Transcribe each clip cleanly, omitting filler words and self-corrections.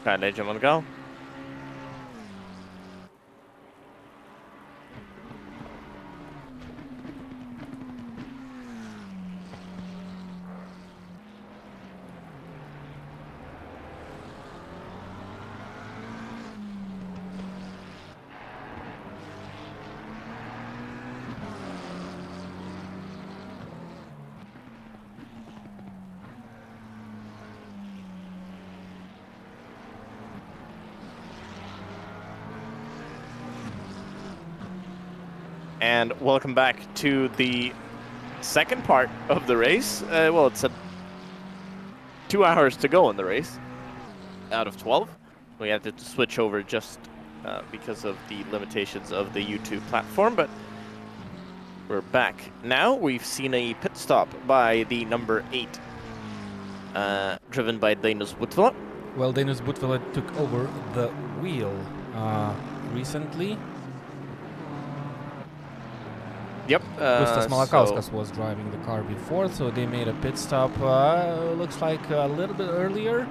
Kyle Mongal. And welcome back to the second part of the race. Well, it's 2 hours to go in the race out of 12. We had to switch over just because of the limitations of the YouTube platform, but we're back now. We've seen a pit stop by the number 8, driven by Dainius Butvila. Well, Dainius Butvila took over the wheel recently. Yep. Gustas Malakauskas was driving the car before, so they made a pit stop, looks like a little bit earlier,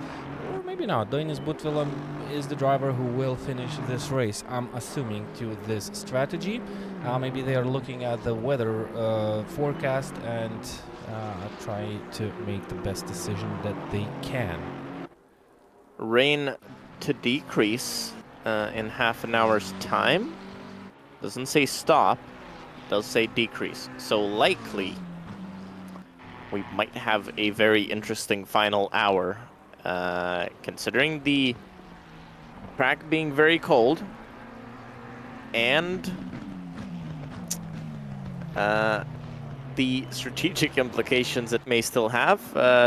or maybe not. Dainius Butvila is the driver who will finish this race, I'm assuming, to this strategy. Maybe they are looking at the weather forecast and try to make the best decision that they can. Rain to decrease in half an hour's time. Doesn't say stop. Does say decrease, so likely we might have a very interesting final hour, considering the track being very cold and the strategic implications it may still have.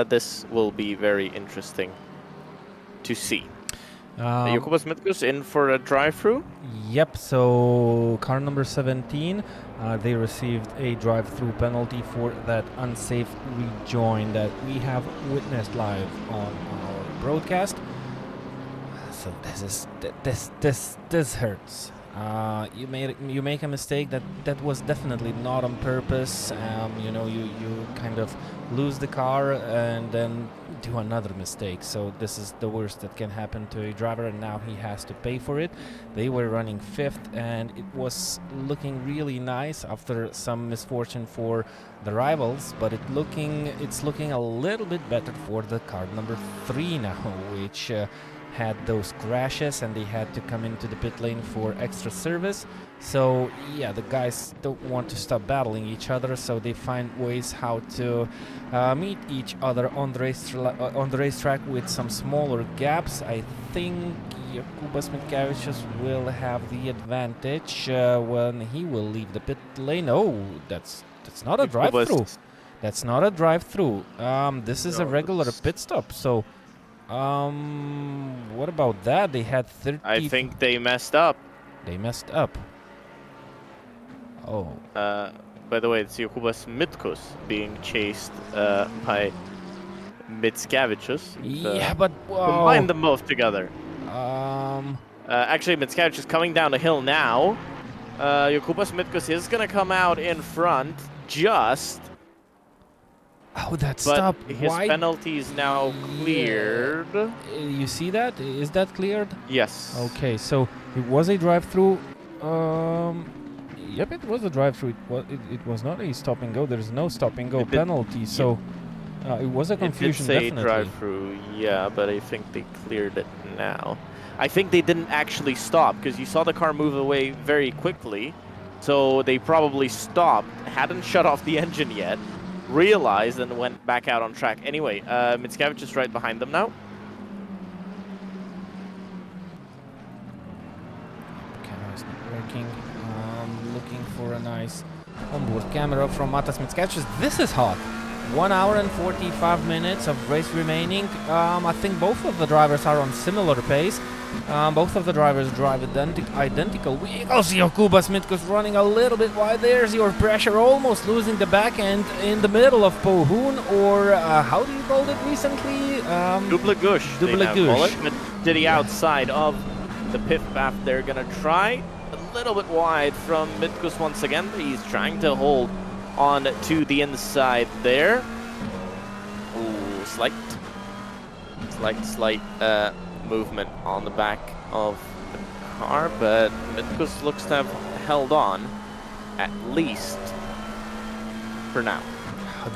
This will be very interesting to see. Jokubas Mitkus in for a drive-through? Yep, so car number 17, they received a drive-through penalty for that unsafe rejoin that we have witnessed live on our broadcast. So this hurts. You make a mistake that was definitely not on purpose. You know, you kind of lose the car and then do another mistake. So this is the worst that can happen to a driver, and now he has to pay for it. They were running 5th, and it was looking really nice after some misfortune for the rivals, but it's looking a little bit better for the car number 3 now, which had those crashes and they had to come into the pit lane for extra service. So yeah, the guys don't want to stop battling each other, so they find ways how to meet each other on the racetrack with some smaller gaps. I think Jokubas Mitkevičius will have the advantage when he will leave the pit lane. Oh, that's not a drive-through. That's not a drive-through. This is a regular pit stop. So what about that? They had 30. I think they messed up. They messed up. Oh. By the way, it's Jokubas Mitkus being chased by Mitkevičius. Yeah, but combine them both together. Actually, Mitkevičius is coming down the hill now. Jokubas Mitkus is gonna come out in front just. Oh, that stop. His penalty is now cleared. Yeah. You see that? Is that cleared? Yes. Okay, so it was a drive-through. Yep, it was a drive-through. It was not a stop-and-go. There's no stop-and-go penalty, so it was a confusion, it did say definitely. drive-through, yeah, but I think they cleared it now. I think they didn't actually stop, because you saw the car move away very quickly, so they probably stopped, hadn't shut off the engine yet, realized and went back out on track. Anyway, Mitkevičius is right behind them now. Camera is not working. Looking for a nice onboard camera from Matas Mitkevičius. This is hot. 1 hour and 45 minutes of race remaining. I think both of the drivers are on similar pace. Both of the drivers drive identical vehicles. Jokubas Mitkus running a little bit wide. There's your pressure, almost losing the back end in the middle of Pohun, or how do you call it recently? Double gush. Double gush. But to the outside of the pit path, they're gonna try a little bit wide from Mitkus once again. He's trying to hold on to the inside there. Ooh, slight movement on the back of the car, but Midkus looks to have held on, at least for now.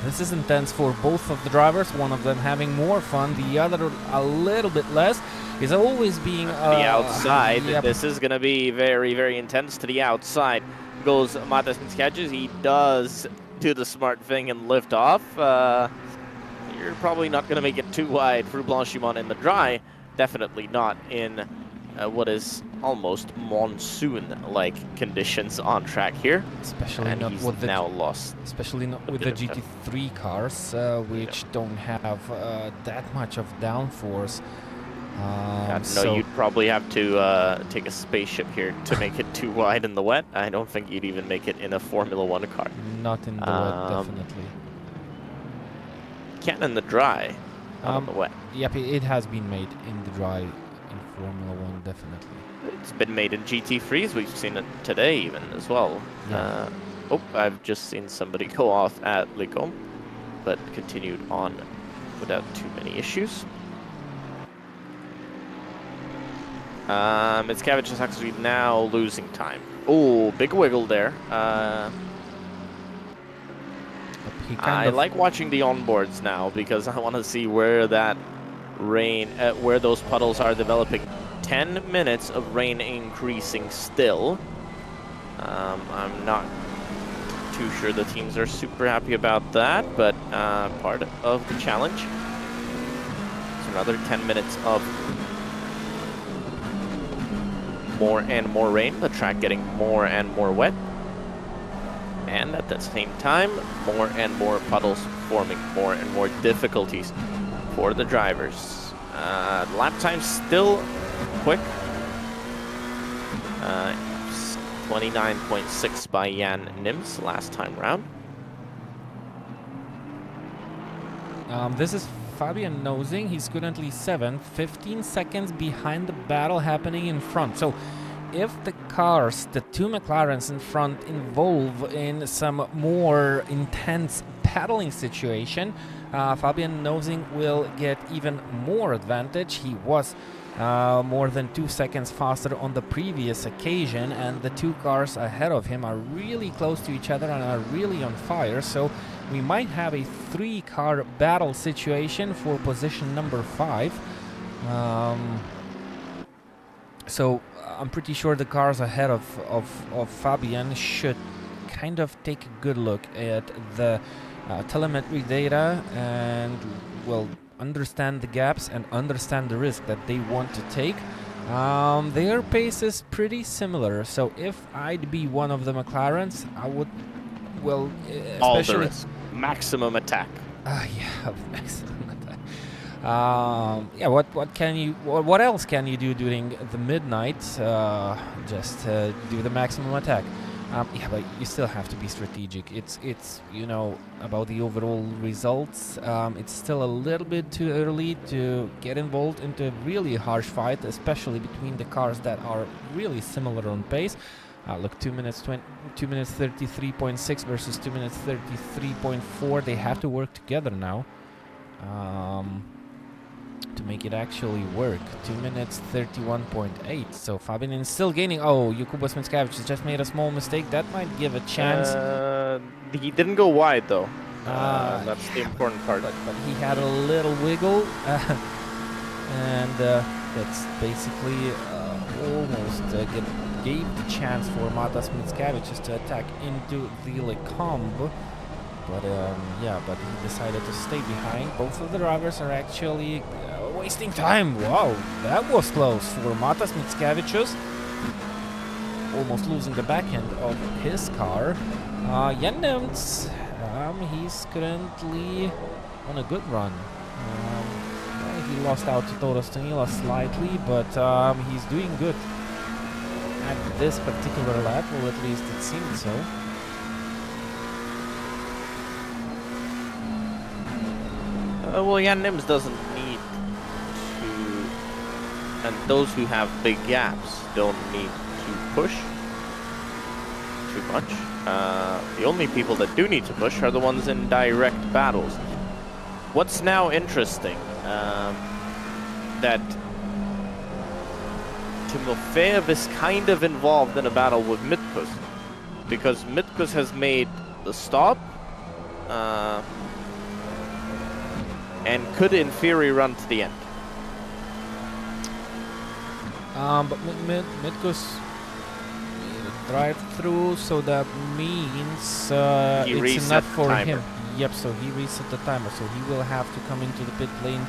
This is intense for both of the drivers, one of them having more fun, the other a little bit less. Is always being the outside. Yep. This is going to be very, very intense. To the outside goes Matas Mitskadžius. He does do the smart thing and lift off. You're probably not going to make it too wide for Blanchimont in the dry. Definitely not in what is almost monsoon-like conditions on track here. Especially and not he's with the now lost. Especially not with the GT3 cars, which don't have that much of downforce. No, you'd probably have to take a spaceship here to make it too wide in the wet. I don't think you'd even make it in a Formula 1 car. Not in the wet, definitely. Can in the dry, not in the wet. Yep, it has been made in the dry in Formula 1, definitely. It's been made in GT3s. We've seen it today even as well. Yeah. Oh, I've just seen somebody go off at Lecombe, but continued on without too many issues. Mitskadžius is actually now losing time. Oh, big wiggle there. I like watching the onboards now because I want to see where that rain, where those puddles are developing. 10 minutes of rain increasing still. I'm not too sure the teams are super happy about that, but part of the challenge. It's another 10 minutes of more and more rain, the track getting more and more wet, and at the same time more and more puddles forming, more and more difficulties for the drivers. Lap time still quick, 29.6 by Jan Nims last time round. This is Fabian Nosing. He's currently 7th, 15 seconds behind the battle happening in front. So if the cars, the two McLarens in front, involve in some more intense battling situation, Fabian Nosing will get even more advantage. He was more than 2 seconds faster on the previous occasion, and the two cars ahead of him are really close to each other and are really on fire. So we might have a 3-car battle situation for position number 5. So I'm pretty sure the cars ahead of Fabian should kind of take a good look at the telemetry data and, well, understand the gaps and understand the risk that they want to take. Their pace is pretty similar, so if I'd be one of the McLarens, I would, well, all especially the risk. Maximum attack. Yeah, maximum attack. Yeah, what else can you do during the midnight? Just do the maximum attack. Yeah, but you still have to be strategic. It's you know, about the overall results. It's still a little bit too early to get involved into a really harsh fight, especially between the cars that are really similar on pace. Look, 2 minutes 33.6 versus 2 minutes 33.4. They have to work together now to make it actually work. 2 minutes 31.8. So Fabian is still gaining. Oh, Jokubas Mitskadžius just made a small mistake. That might give a chance. He didn't go wide though. That's the important part. But he had a little wiggle, and that's basically almost gave the chance for Matas Mitskadžius to attack into the Lecombe. But yeah, but he decided to stay behind. Both of the drivers are actually wasting time. Wow, that was close for Matas Mitskadžius. Almost losing the back end of his car. Jan Nims, he's currently on a good run. Well, he lost out to Toros Tonila slightly, but he's doing good at this particular lap, or at least it seemed so. Well, Jan Nims doesn't need to, and those who have big gaps don't need to push too much. The only people that do need to push are the ones in direct battles. What's now interesting, that Timofeyev is kind of involved in a battle with Mitkus, because Mitkus has made the stop and could, in theory, run to the end. But Mitkus drive through, so that means He it's reset enough the for timer. him. Yep, so he reset the timer, so he will have to come into the pit lane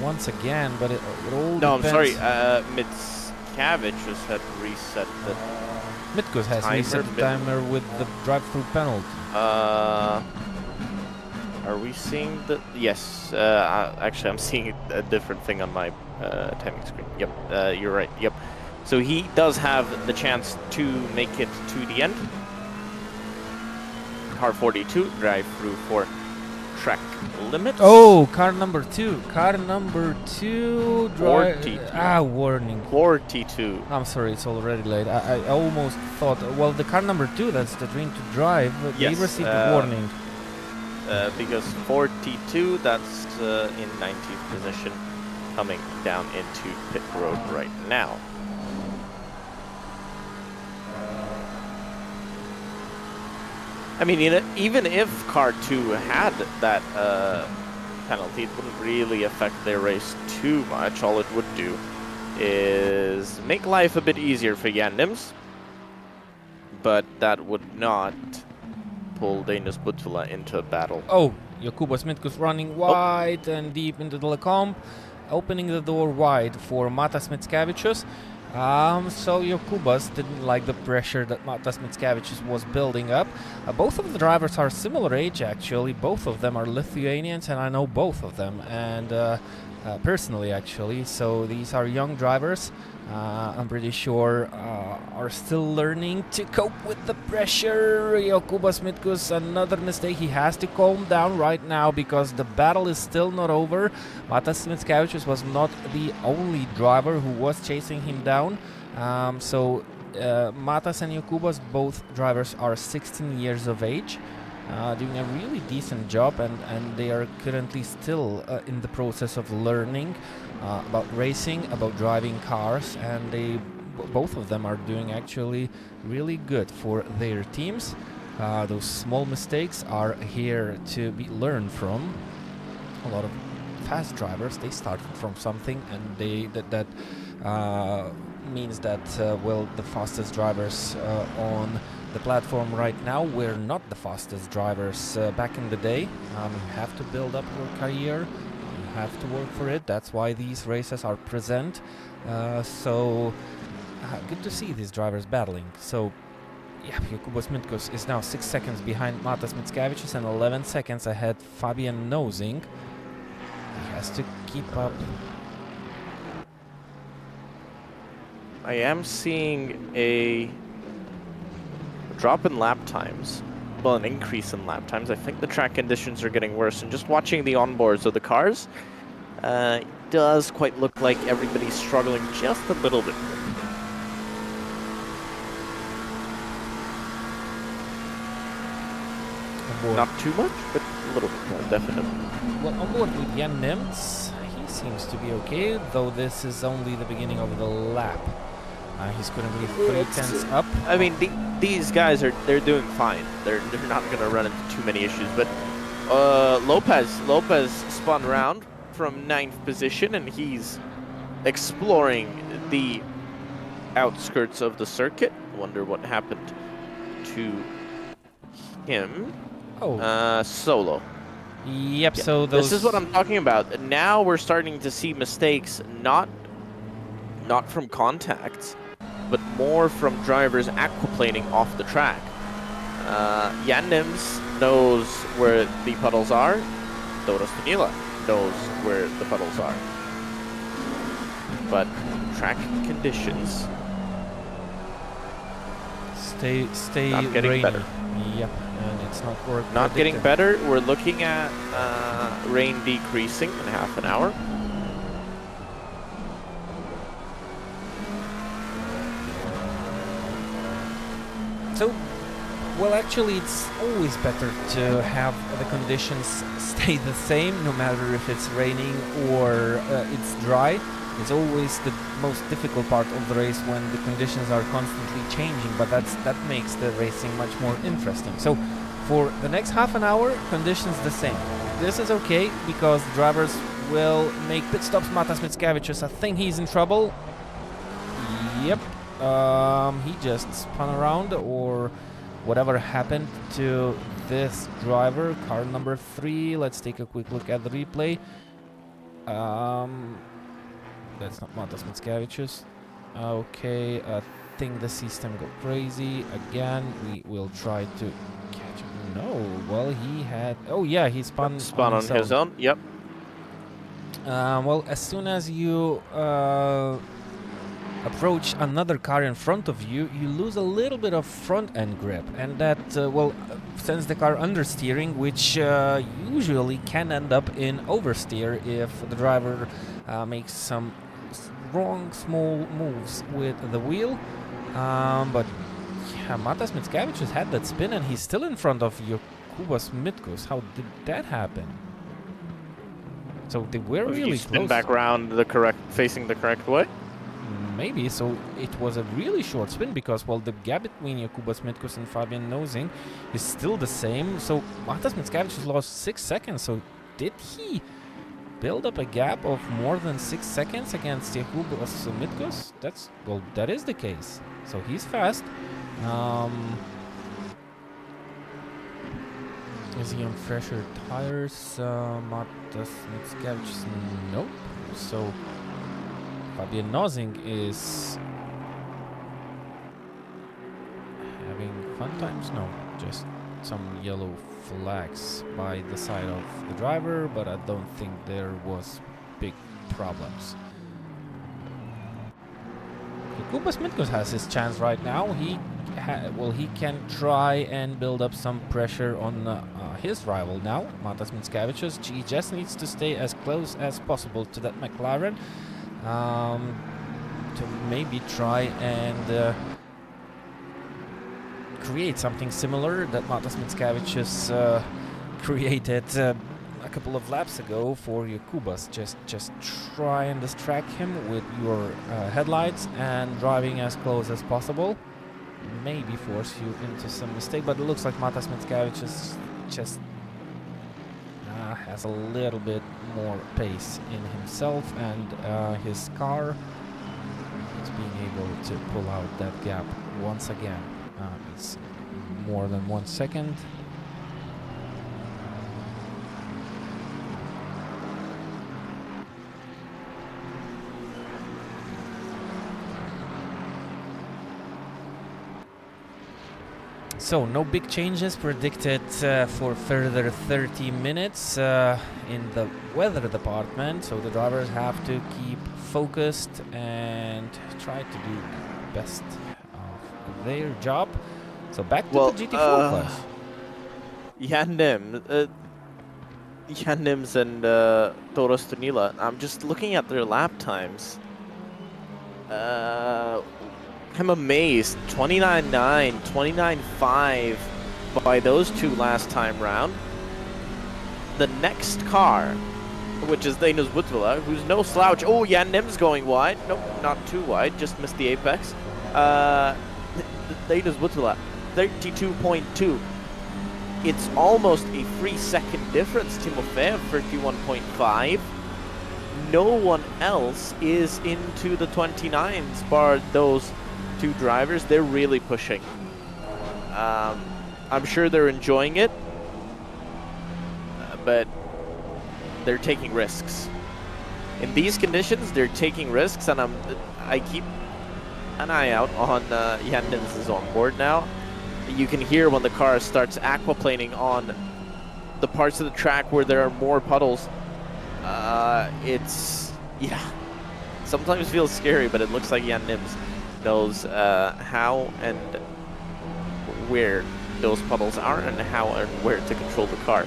once again, but it all No, I'm depends. sorry. Mitskavicius had reset the. Mitkus has Timer, reset the timer with the drive-through penalty. Are we seeing the? Yes. Actually, I'm seeing a different thing on my timing screen. Yep. You're right. Yep. So he does have the chance to make it to the end. Car 42 drive through for track limits. Oh, car number 2. Car number 2. 42. Warning. 42. I'm sorry, it's already late. I almost thought, well, the car number 2, that's the Dream to Drive, Yes, they received a warning. Because 42, that's in 19th position, coming down into pit road right now. I mean, even if car 2 had that penalty, it wouldn't really affect their race too much. All it would do is make life a bit easier for Jan Nims, but that would not pull Danis Butula into a battle. Oh, Jokubas Mitkus running wide and deep into the Lecombe, opening the door wide for Matas Mitskavicius. So Jokubas didn't like the pressure that Matas Mitskavicius was building up. Both of the drivers are similar age, actually. Both of them are Lithuanians, and I know both of them, and personally, actually. So these are young drivers. I'm pretty sure are still learning to cope with the pressure. Jokubas Mitkus, another mistake. He has to calm down right now because the battle is still not over. Matas Mitskavicius was not the only driver who was chasing him down. Matas and Jokubas, both drivers are 16 years of age. Doing a really decent job, and they are currently still in the process of learning about racing, about driving cars, and both of them are doing actually really good for their teams. Those small mistakes are here to be learned from. A lot of fast drivers, they start from something, and that means that the fastest drivers on the platform right now, we're not the fastest drivers back in the day. You have to build up your career, you have to work for it. That's why these races are present. Good to see these drivers battling. So yeah, Jokubas Mitkus is now 6 seconds behind Matas Mitskavicius and 11 seconds ahead Fabian Nosing. He has to keep up. I am seeing a drop in lap times. Well, an increase in lap times. I think the track conditions are getting worse, and just watching the onboards of the cars, it does quite look like everybody's struggling just a little bit. Not too much, but a little bit more, definitely. Well, on board with Jan Nims, he seems to be okay, though this is only the beginning of the lap. He's currently 3/10 up. I mean, these guys they're doing fine. They're not going to run into too many issues. But Lopez spun around from 9th position, and he's exploring the outskirts of the circuit. Wonder what happened to him. Oh. Solo. Yep. Yeah. So this is what I'm talking about. Now we're starting to see mistakes, not from contacts, but more from drivers aquaplaning off the track. Jan Nims knows where the puddles are. Doros Danila knows where the puddles are. But track conditions stay not getting rainy. better. Yep, and it's not working. Not getting better. We're looking at rain decreasing in half an hour. So, well, actually, it's always better to have the conditions stay the same, no matter if it's raining or it's dry. It's always the most difficult part of the race when the conditions are constantly changing, but that makes the racing much more interesting. So for the next half an hour, conditions the same. This is okay because the drivers will make pit stops. Matas Mickiewicz, I think he's in trouble. Yep. He just spun around, or whatever happened to this driver, car number 3. Let's take a quick look at the replay. That's not Matas Mickiewicz. Okay, I think the system go crazy again. We will try to catch him. No, well, he had. Oh yeah, he spun on his own. Yep. Well, as soon as you approach another car in front of you, you lose a little bit of front end grip, and that sends the car understeering, which usually can end up in oversteer if the driver makes some wrong small moves with the wheel. But yeah, Matas Mickiewicz had that spin, and he's still in front of Jokūbas Mitkus. How did that happen? So they were really spin close. Back around facing the correct way. Maybe, so it was a really short spin because, well, the gap between Jokūbas Mitkus and Fabian Nosing is still the same. So Matas Mickiewicz lost 6 seconds. So did he build up a gap of more than 6 seconds against Jokūbas Mitkus? That is the case. So he's fast. Is he on fresher tires? Matas Mickiewicz, nope. So Fabian Nosing is having fun times? No, just some yellow flags by the side of the driver, but I don't think there was big problems. Jokūbas Mitkus has his chance right now. He can try and build up some pressure on his rival now, Matas Mickiewicz. He just needs to stay as close as possible to that McLaren. To maybe try and create something similar that Matas Mickiewicz created a couple of laps ago for Jokūbas. Just try and distract him with your headlights and driving as close as possible. Maybe force you into some mistake, but it looks like Matas Mickiewicz just has a little bit more pace in himself, and his car is being able to pull out that gap once again. It's more than 1 second. So no big changes predicted for further 30 minutes in the weather department. So the drivers have to keep focused and try to do the best of their job. So back to the GT4 class. Jan Nims and Toros Tunila. I'm just looking at their lap times. I'm amazed. 29.9, 29.5 by those two last time round. The next car, which is Danish Wutvila, who's no slouch. Oh, Jan Nims going wide. Nope, not too wide. Just missed the apex. Danish Wutvila, 32.2. It's almost a 3-second difference. Timofeyev, 31.5. No one else is into the 29s, bar those two drivers. They're really pushing. I'm sure they're enjoying it, but they're taking risks. In these conditions, they're taking risks, and I keep an eye out on Jan Nims' on board now. You can hear when the car starts aquaplaning on the parts of the track where there are more puddles. Sometimes feels scary, but it looks like Jan Nims knows how and where those puddles are and how and where to control the car.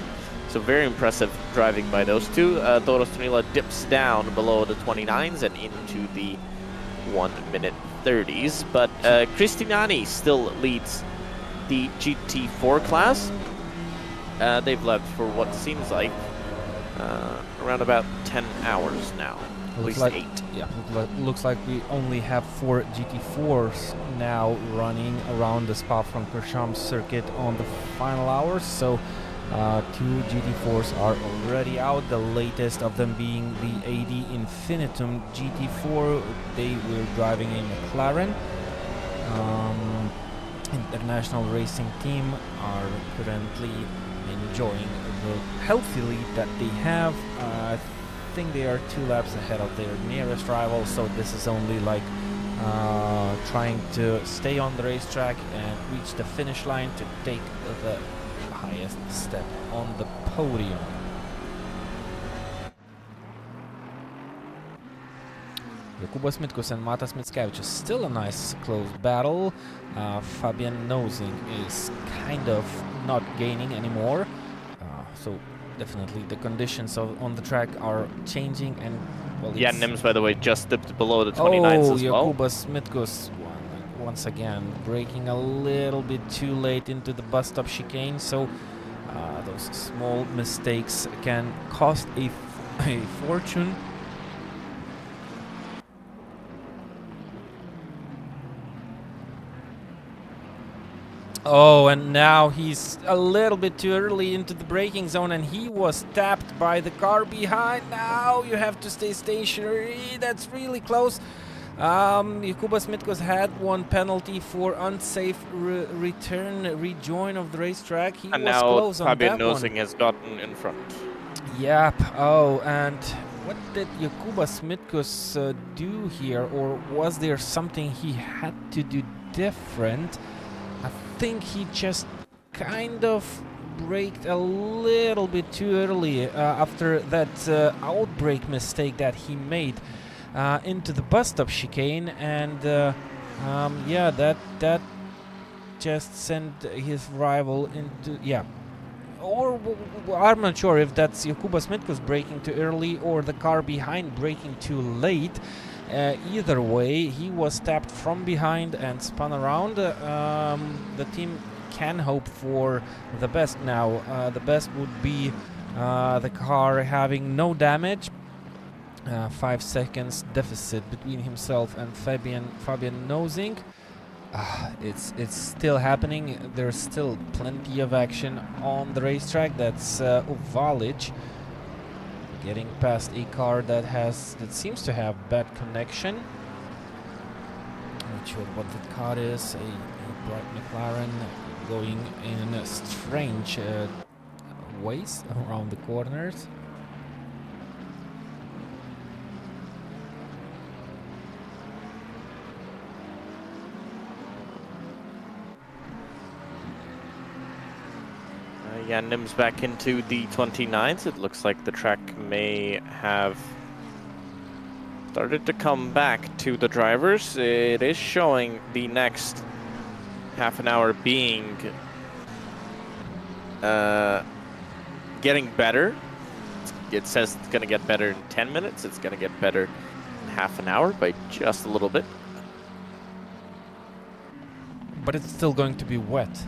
So very impressive driving by those two. Toros Tunila dips down below the 29s and into the 1-minute 30s, but Cristignani still leads the GT4 class. They've led for what seems like around about 10 hours now. At least 8. Yeah, looks like we only have 4 GT4s now running around the Spa-Francorchamps circuit on the final hours. So 2 GT4s are already out, the latest of them being the AD Infinitum GT4. They were driving a McLaren. International racing team are currently enjoying the healthy lead that they have. I think they are 2 laps ahead of their nearest rival, so this is only like trying to stay on the racetrack and reach the finish line to take the highest step on the podium. Jokūbas Mitkus and Matas Mickevičius, still a nice close battle. Fabian Nosing is kind of not gaining anymore, so definitely the conditions on the track are changing. And well, yeah, Nims, by the way, just dipped below the 29s as well. Jokūbas Mitkus once again braking a little bit too late into the bus stop chicane, so those small mistakes can cost a fortune. Oh, and now he's a little bit too early into the braking zone, and he was tapped by the car behind. Now you have to stay stationary. That's really close. Jokūbas Mitkus had 1 penalty for unsafe rejoin of the racetrack. He and was now close on Fabian that one. Nosing has gotten in front. Yep. Oh, and what did Jokūbas Mitkus do here, or was there something he had to do different? I think he just kind of braked a little bit too early after that outbrake mistake that he made into the bus stop chicane, and yeah, that just sent his rival into, yeah. Or I'm not sure if that's Jokūbas Mitkus braking too early or the car behind braking too late. Either way, he was tapped from behind and spun around. The team can hope for the best now. The best would be the car having no damage. 5 seconds deficit between himself and Fabian Nosing. It's still happening. There's still plenty of action on the racetrack. That's Uvalic getting past a car that seems to have bad connection. Not sure what the car is. A bright McLaren going in strange ways around the corners. Yeah, Nims back into the 29s. It looks like the track may have started to come back to the drivers. It is showing the next half an hour being getting better. It says it's going to get better in 10 minutes. It's going to get better in half an hour by just a little bit. But it's still going to be wet.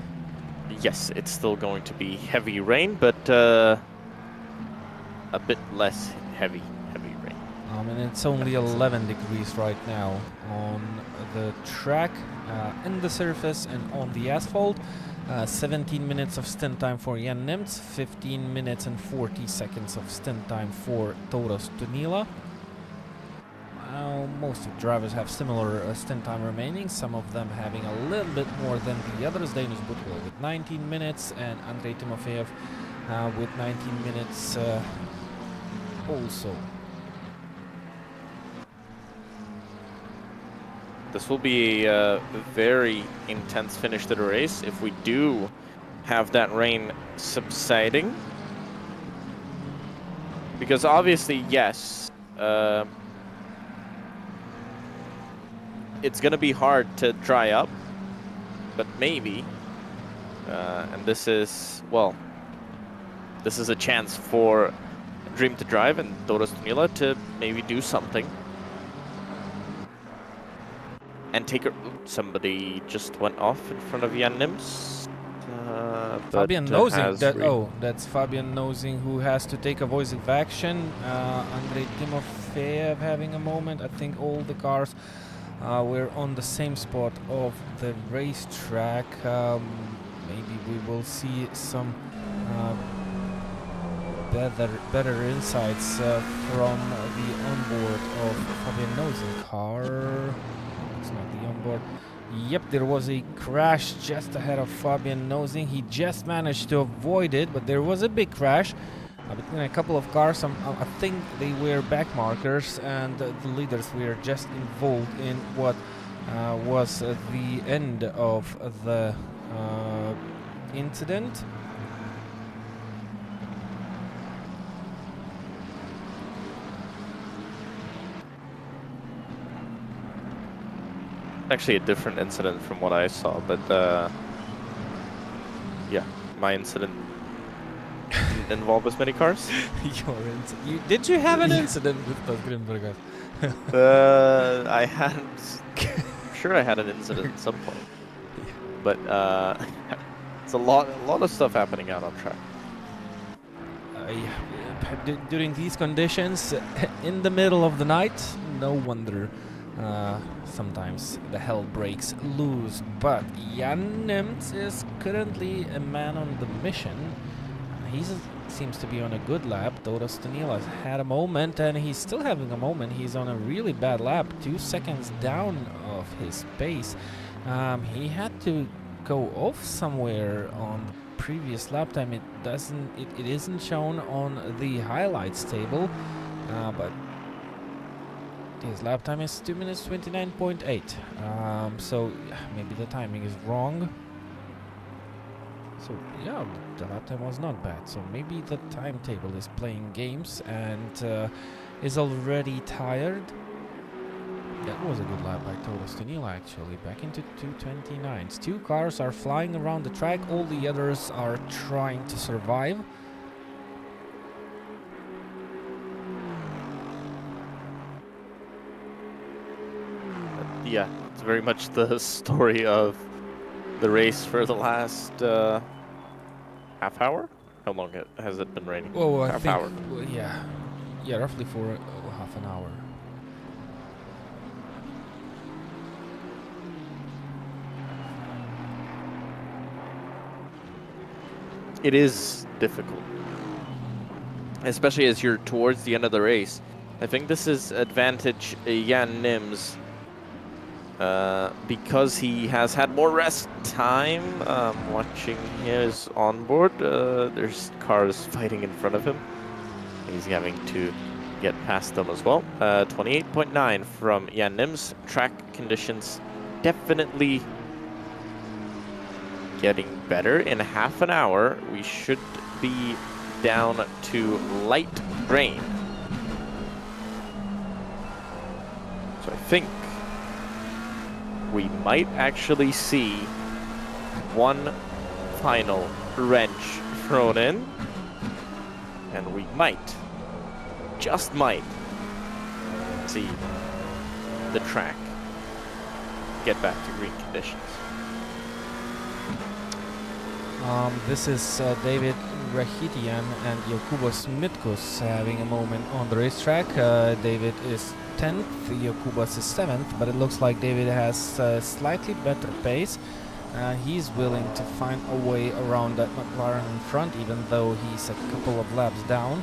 Yes, it's still going to be heavy rain, but a bit less heavy rain. And it's only 11 degrees right now on the track, in the surface and on the asphalt. 17 minutes of stint time for Jan Nims, 15 minutes and 40 seconds of stint time for Tauras Tunila. Most of the drivers have similar stint time remaining, some of them having a little bit more than the others. Danish Butwell with 19 minutes and Andrei Timofeyev with 19 minutes also. This will be a very intense finish to the race if we do have that rain subsiding. Because obviously, yes, it's going to be hard to dry up, but maybe, and this is, well, this is a chance for Dream to Drive and Tauras Tunila to maybe do something. And take a, somebody just went off in front of Jan Nims. but Fabian Nosing. has That's Fabian Nosing who has to take evasive action. Andrei Timofeyev having a moment. I think all the cars were on the same spot of the racetrack. Maybe we will see some better insights from the onboard of Fabian Nosing car. It's not the onboard. Yep, there was a crash just ahead of Fabian Nosing. He just managed to avoid it, but there was a big crash between a couple of cars. I think they were back markers, and the leaders were just involved in what was the end of the incident. Actually a different incident from what I saw, but yeah, my incident didn't involve as many cars. Did you have an incident with those Grimbergers? I had, sure I had an incident at some point, but it's a lot of stuff happening out on track. Yeah. During these conditions, in the middle of the night, no wonder. Sometimes the hell breaks loose, but Jan Nemts is currently a man on the mission. He seems to be on a good lap. Toto Stanila has had a moment, and he's still having a moment. He's on a really bad lap, 2 seconds down of his pace. He had to go off somewhere on the previous lap time. It isn't shown on the highlights table, but his lap time is 2 minutes 29.8. So maybe the timing is wrong. So yeah, the lap time was not bad. So maybe the timetable is playing games and is already tired. That was a good lap by Toto Stanila actually, back into 229s. 2 cars are flying around the track, all the others are trying to survive. Yeah, it's very much the story of the race for the last half hour. How long has it been raining? Oh, I half think, hour. well, yeah, roughly for half an hour. It is difficult, especially as you're towards the end of the race. I think this is advantage Jan Nims because he has had more rest time. Watching his onboard, there's cars fighting in front of him. He's having to get past them as well. 28.9 from Jan Nims. Track conditions definitely getting better. In half an hour, we should be down to light rain. So I think we might actually see one final wrench thrown in, and we might, just might, see the track get back to green conditions. This is David Rahitian and Jokubas Mitkus having a moment on the racetrack. David is 10th, Jokubas is 7th, but it looks like David has slightly better pace. He's willing to find a way around that McLaren in front, even though he's a couple of laps down.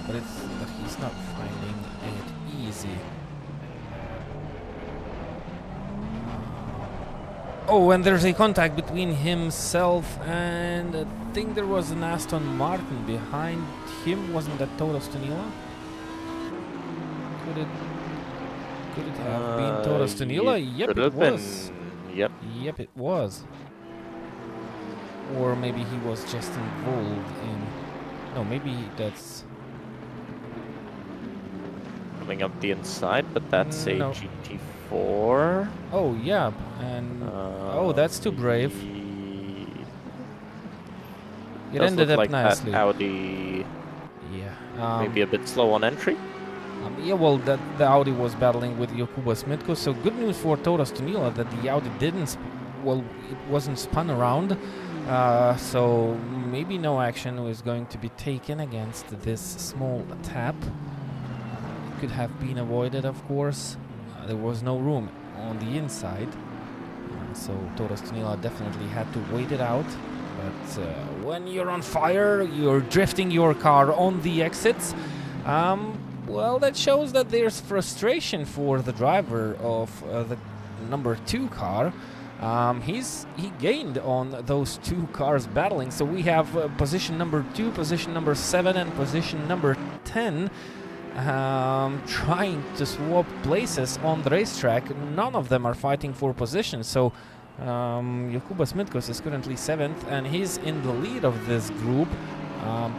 But he's not finding it easy. Oh, and there's a contact between himself and I think there was an Aston Martin behind him. Wasn't that Toto Stanila? Could it have been Toto Stanila? Yep, it was. Yep, it was. Or maybe he was just involved in... No, maybe that's... coming up the inside, but that's a GT4. Oh, yeah, and... oh, that's too brave. It ended up like nicely. That Audi... Yeah. maybe a bit slow on entry. Yeah, well, the Audi was battling with Jokubas Mitkus, so good news for Toto Stanila that the Audi didn't well, it wasn't spun around, so maybe no action was going to be taken against this small tap. It could have been avoided, of course. There was no room on the inside, so Toros Tunila definitely had to wait it out. But when you're on fire, you're drifting your car on the exits. Well, that shows that there's frustration for the driver of the number 2 car. He gained on those 2 cars battling. So we have position number 2, position number 7, and position number 10 trying to swap places on the racetrack. None of them are fighting for position. So Jokūbas Mitkos is currently 7th, and he's in the lead of this group.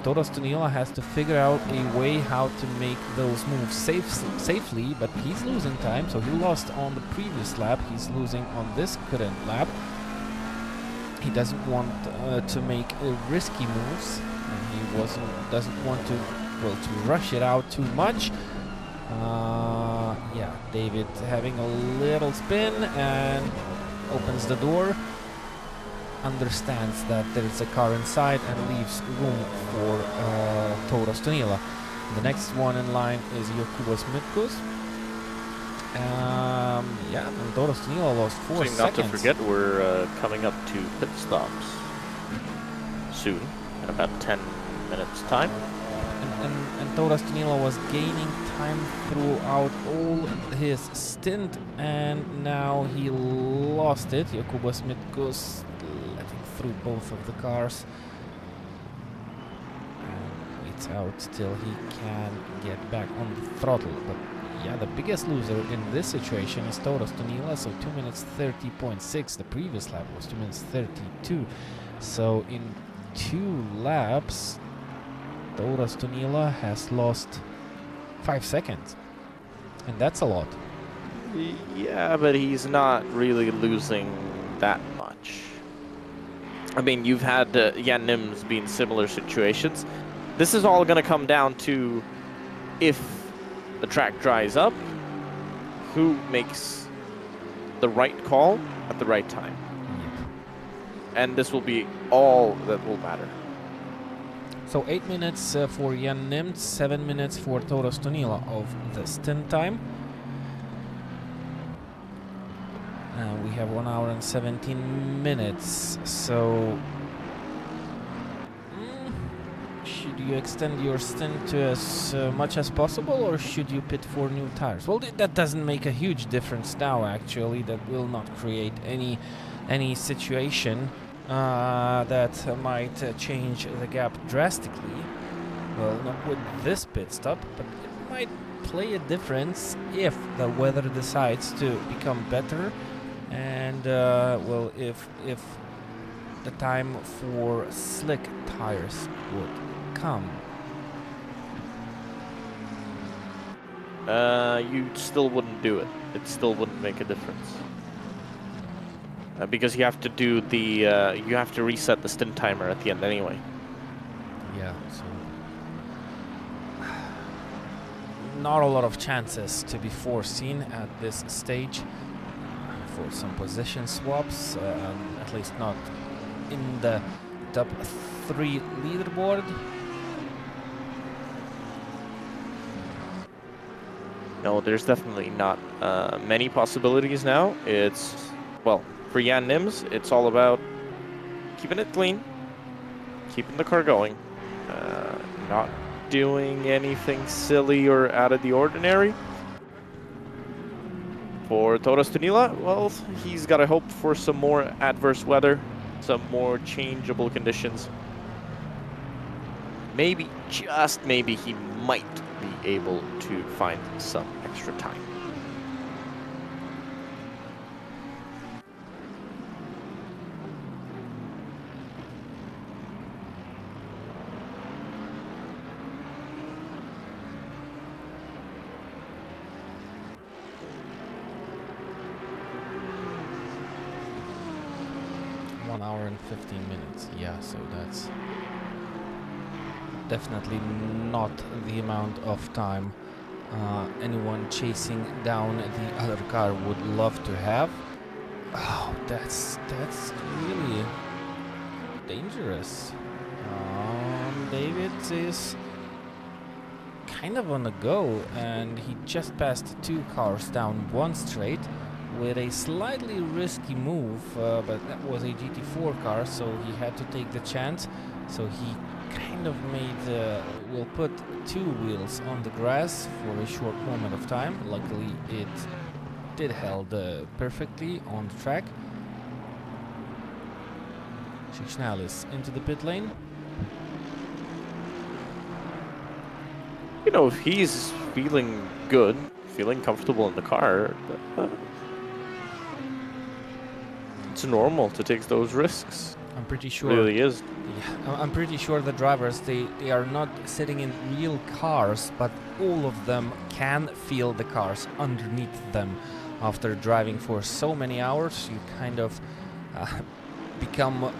Toros Tunila has to figure out a way how to make those moves safely, but he's losing time, so he lost on the previous lap. He's losing on this current lap. He doesn't want to make risky moves, and he doesn't want to rush it out too much. Yeah, David having a little spin and opens the door. Understands that there's a car inside and leaves room for Toros Tunila. The next one in line is Jokūbas Mitkos. Yeah, and Toros Tunila lost 4 seconds. Not to forget, we're coming up to pit stops soon, in about 10 minutes time. And Toros Tunila was gaining time throughout all his stint, and now he lost it. Jokūbas Mitkos letting through both of the cars and waits out till he can get back on the throttle. But yeah, the biggest loser in this situation is Toros Tunila, so 2 minutes 30.6. The previous lap was 2 minutes 32. So in 2 laps, Toros Tunila has lost 5 seconds, and that's a lot. Yeah, but he's not really losing that much. I mean, you've had Jan Nims be in similar situations. This is all going to come down to if the track dries up, who makes the right call at the right time. Yep. And this will be all that will matter. So 8 minutes for Jan Nims, 7 minutes for Toros Tunila of the stint time. And we have 1 hour and 17 minutes. So should you extend your stint to as much as possible, or should you pit for new tires? Well, that doesn't make a huge difference now, actually. That will not create any situation that might change the gap drastically. Well, not with this pit stop, but it might play a difference if the weather decides to become better, and well, if the time for slick tires would come. You still wouldn't do it. It still wouldn't make a difference. Because you have to do the, you have to reset the stint timer at the end anyway. Yeah, so not a lot of chances to be foreseen at this stage for some position swaps, at least not in the top 3 leaderboard. No, there's definitely not many possibilities now. It's, well, for Jan Nims, it's all about keeping it clean, keeping the car going, not doing anything silly or out of the ordinary. For Toros Tunila, well, he's got to hope for some more adverse weather, some more changeable conditions. Maybe, just maybe, he might be able to find some extra time. Hour and 15 minutes. Yeah, so that's definitely not the amount of time anyone chasing down the other car would love to have. Oh, that's really dangerous. David is kind of on the go, and he just passed 2 cars down one straight with a slightly risky move, but that was a GT4 car, so he had to take the chance. So he kind of made, will put 2 wheels on the grass for a short moment of time. Luckily, it did held perfectly on the track. Shikshnalis into the pit lane. You know, if he's feeling good, feeling comfortable in the car, it's normal to take those risks. I'm pretty sure. It really is. Yeah, I'm pretty sure the drivers, they are not sitting in real cars, but all of them can feel the cars underneath them. After driving for so many hours, you kind of become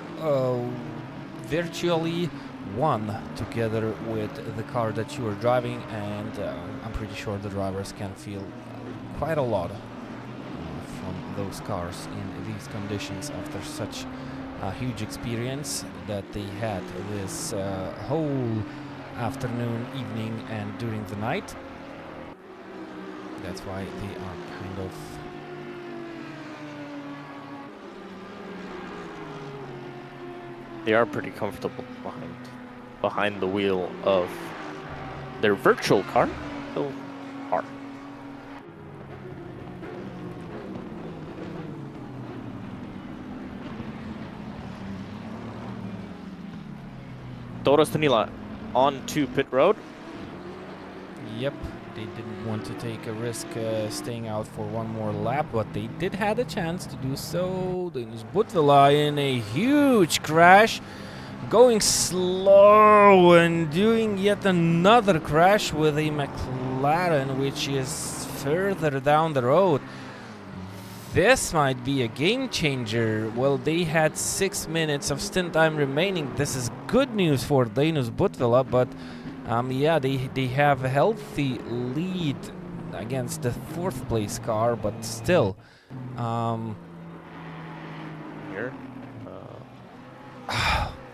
virtually one together with the car that you are driving, and I'm pretty sure the drivers can feel quite a lot from those cars in these conditions after such a huge experience that they had this whole afternoon, evening, and during the night. That's why they are kind of pretty comfortable behind the wheel of their virtual car. Still car. Doros Danila onto pit road. Yep, they didn't want to take a risk staying out for one more lap, but they did have a chance to do so. Dainus Butvila in a huge crash, going slow and doing yet another crash with a McLaren, which is further down the road. This might be a game changer. Well, they had 6 minutes of stint time remaining. This is good news for Dainus Butvila, but yeah, they have a healthy lead against the 4th place car, but still. Here.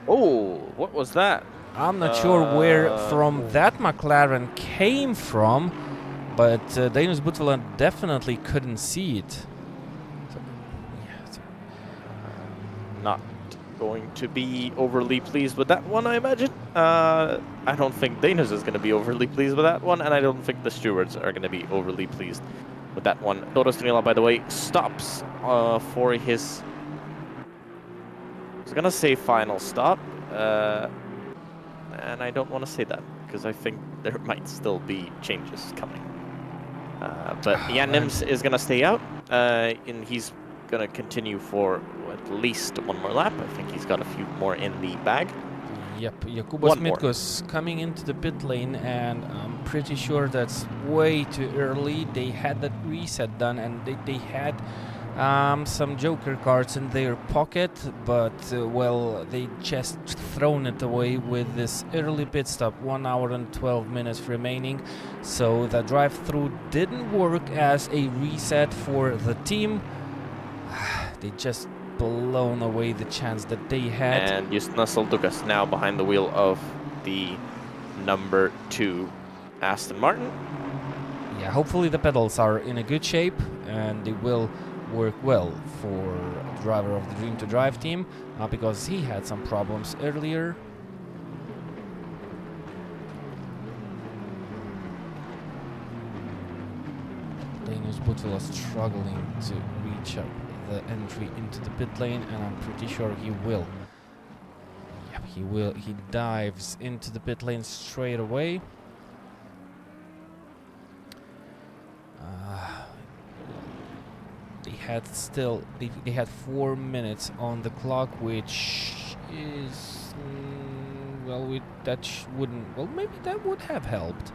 Oh, what was that? I'm not sure where from that McLaren came from, but Dainus Butvila definitely couldn't see it. So, yeah, not going to be overly pleased with that one, I imagine. I don't think Dainus is going to be overly pleased with that one, and I don't think the stewards are going to be overly pleased with that one. Doros Danila, by the way, stops for his... I was going to say final stop, and I don't want to say that, because I think there might still be changes coming. But Jan Nims is going to stay out, and he's going to continue for at least one more lap. I think he's got a few more in the bag. Yep, Jakubas Mitkos coming into the pit lane, and I'm pretty sure that's way too early. They had that reset done, and they had some joker cards in their pocket, but well, they just thrown it away with this early pit stop. 1 hour and 12 minutes remaining, so the drive-through didn't work as a reset for the team. They just blown away the chance that they had. And Justinas Soldukas now behind the wheel of the number 2 Aston Martin. Yeah, hopefully the pedals are in a good shape, and they will work well for the driver of the Dream to Drive team, because he had some problems earlier. Dainus Butvila struggling to reach up the entry into the pit lane, and I'm pretty sure he will. Yep, he will. He dives into the pit lane straight away. They had 4 minutes on the clock, which is well, that wouldn't. Well, maybe that would have helped.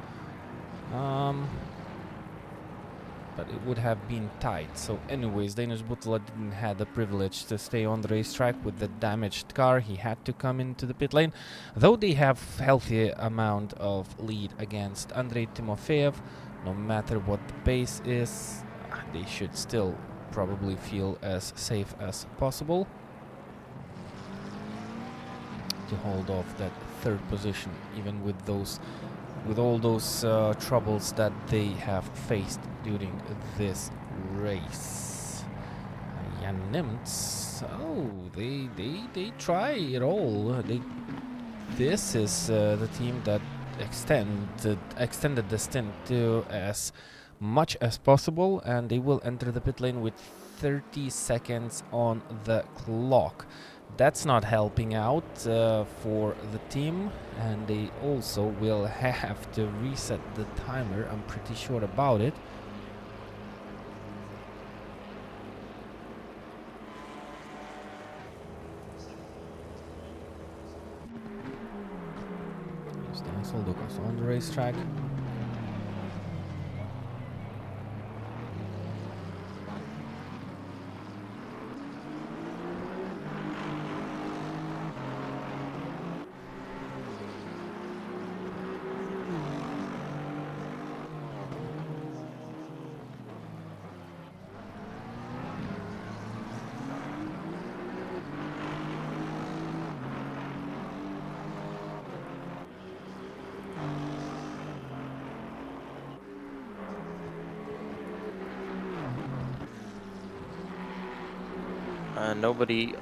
But it would have been tight. So anyways, Dainus Butvila didn't have the privilege to stay on the racetrack with the damaged car. He had to come into the pit lane. Though they have healthy amount of lead against Andrei Timofeyev, no matter what the pace is, they should still probably feel as safe as possible to hold off that third position, even with all those troubles that they have faced during this race. Jan Nimtz, oh, they try it all. This is the team that extended the stint to as much as possible, and they will enter the pit lane with 30 seconds on the clock. That's not helping out for the team, and they also will have to reset the timer. I'm pretty sure about it. Stanisław Lukas on the racetrack. Nobody.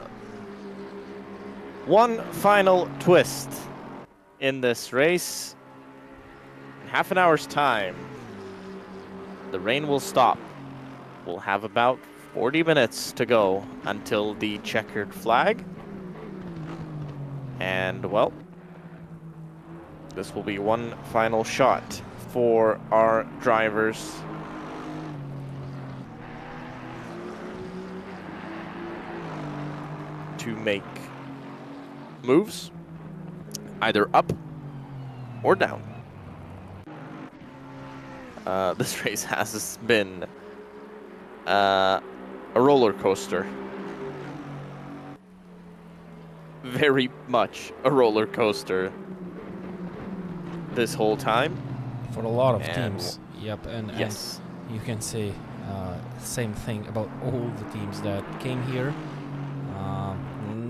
One final twist in this race. In half an hour's time, the rain will stop. We'll have about 40 minutes to go until the checkered flag. And, well, this will be one final shot for our drivers. To make moves, either up or down. This race has been a roller coaster. Very much a roller coaster this whole time. For a lot of teams. Yep, and yes, and you can say same thing about all the teams that came here.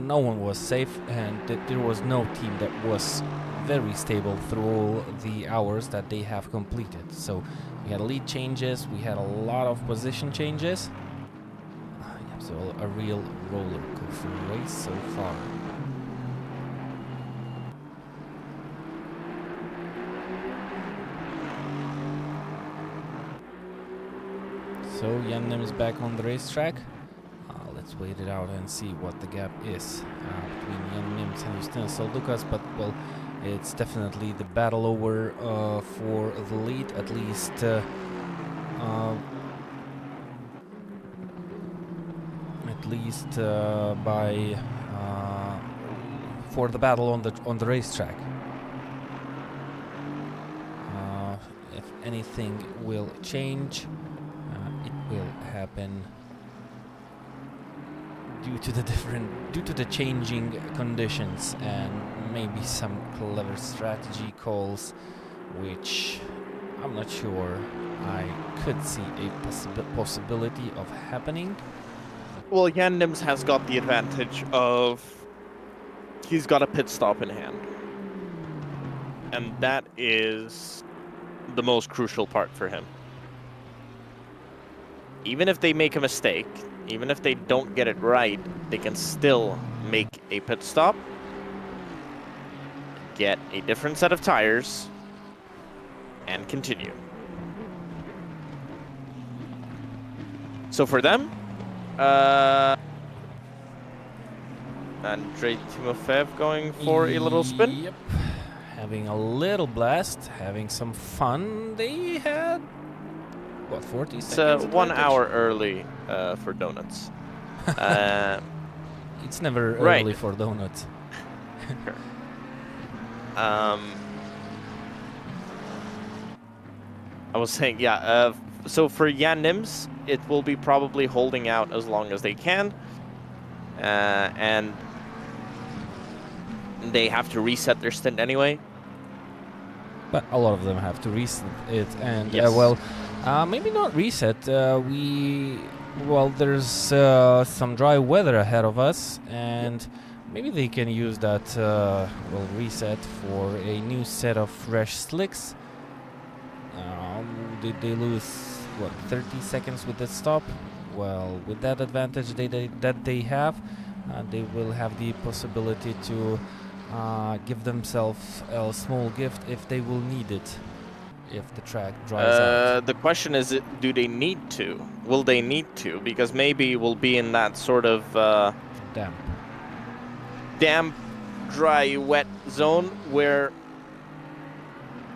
No one was safe, and there was no team that was very stable through all the hours that they have completed. So we had lead changes, we had a lot of position changes. So a real roller coaster race so far. So Jan Nim is back on the racetrack. Let's wait it out and see what the gap is between Jan Nims and Stanisław Lukas, but well, it's definitely the battle over for the lead, at least by for the battle on the racetrack. If anything will change, it will happen due to the changing conditions and maybe some clever strategy calls, which I'm not sure I could see a possibility of happening. Well, Jan Nims has got the advantage of he's got a pit stop in hand, and that is the most crucial part for him. Even if they make a mistake, even if they don't get it right, they can still make a pit stop, get a different set of tires, and continue. So for them, Andrei Timofeyev going for a little spin. Yep, having a little blast, having some fun. They had, what, 40 seconds? It's 1 hour early for donuts. It's never right. early for donuts. I was saying, yeah, so for Jan Nims, it will be probably holding out as long as they can. And they have to reset their stint anyway. But a lot of them have to reset it, and yes. well, maybe not reset. We Well, there's some dry weather ahead of us, and maybe they can use that reset for a new set of fresh slicks. Did they lose, what, 30 seconds with the stop? Well, with that advantage that they have, they will have the possibility to give themselves a small gift if they will need it, if the track dries out. The question is, do they need to? Will they need to? Because maybe we'll be in that sort of damp, dry, wet zone where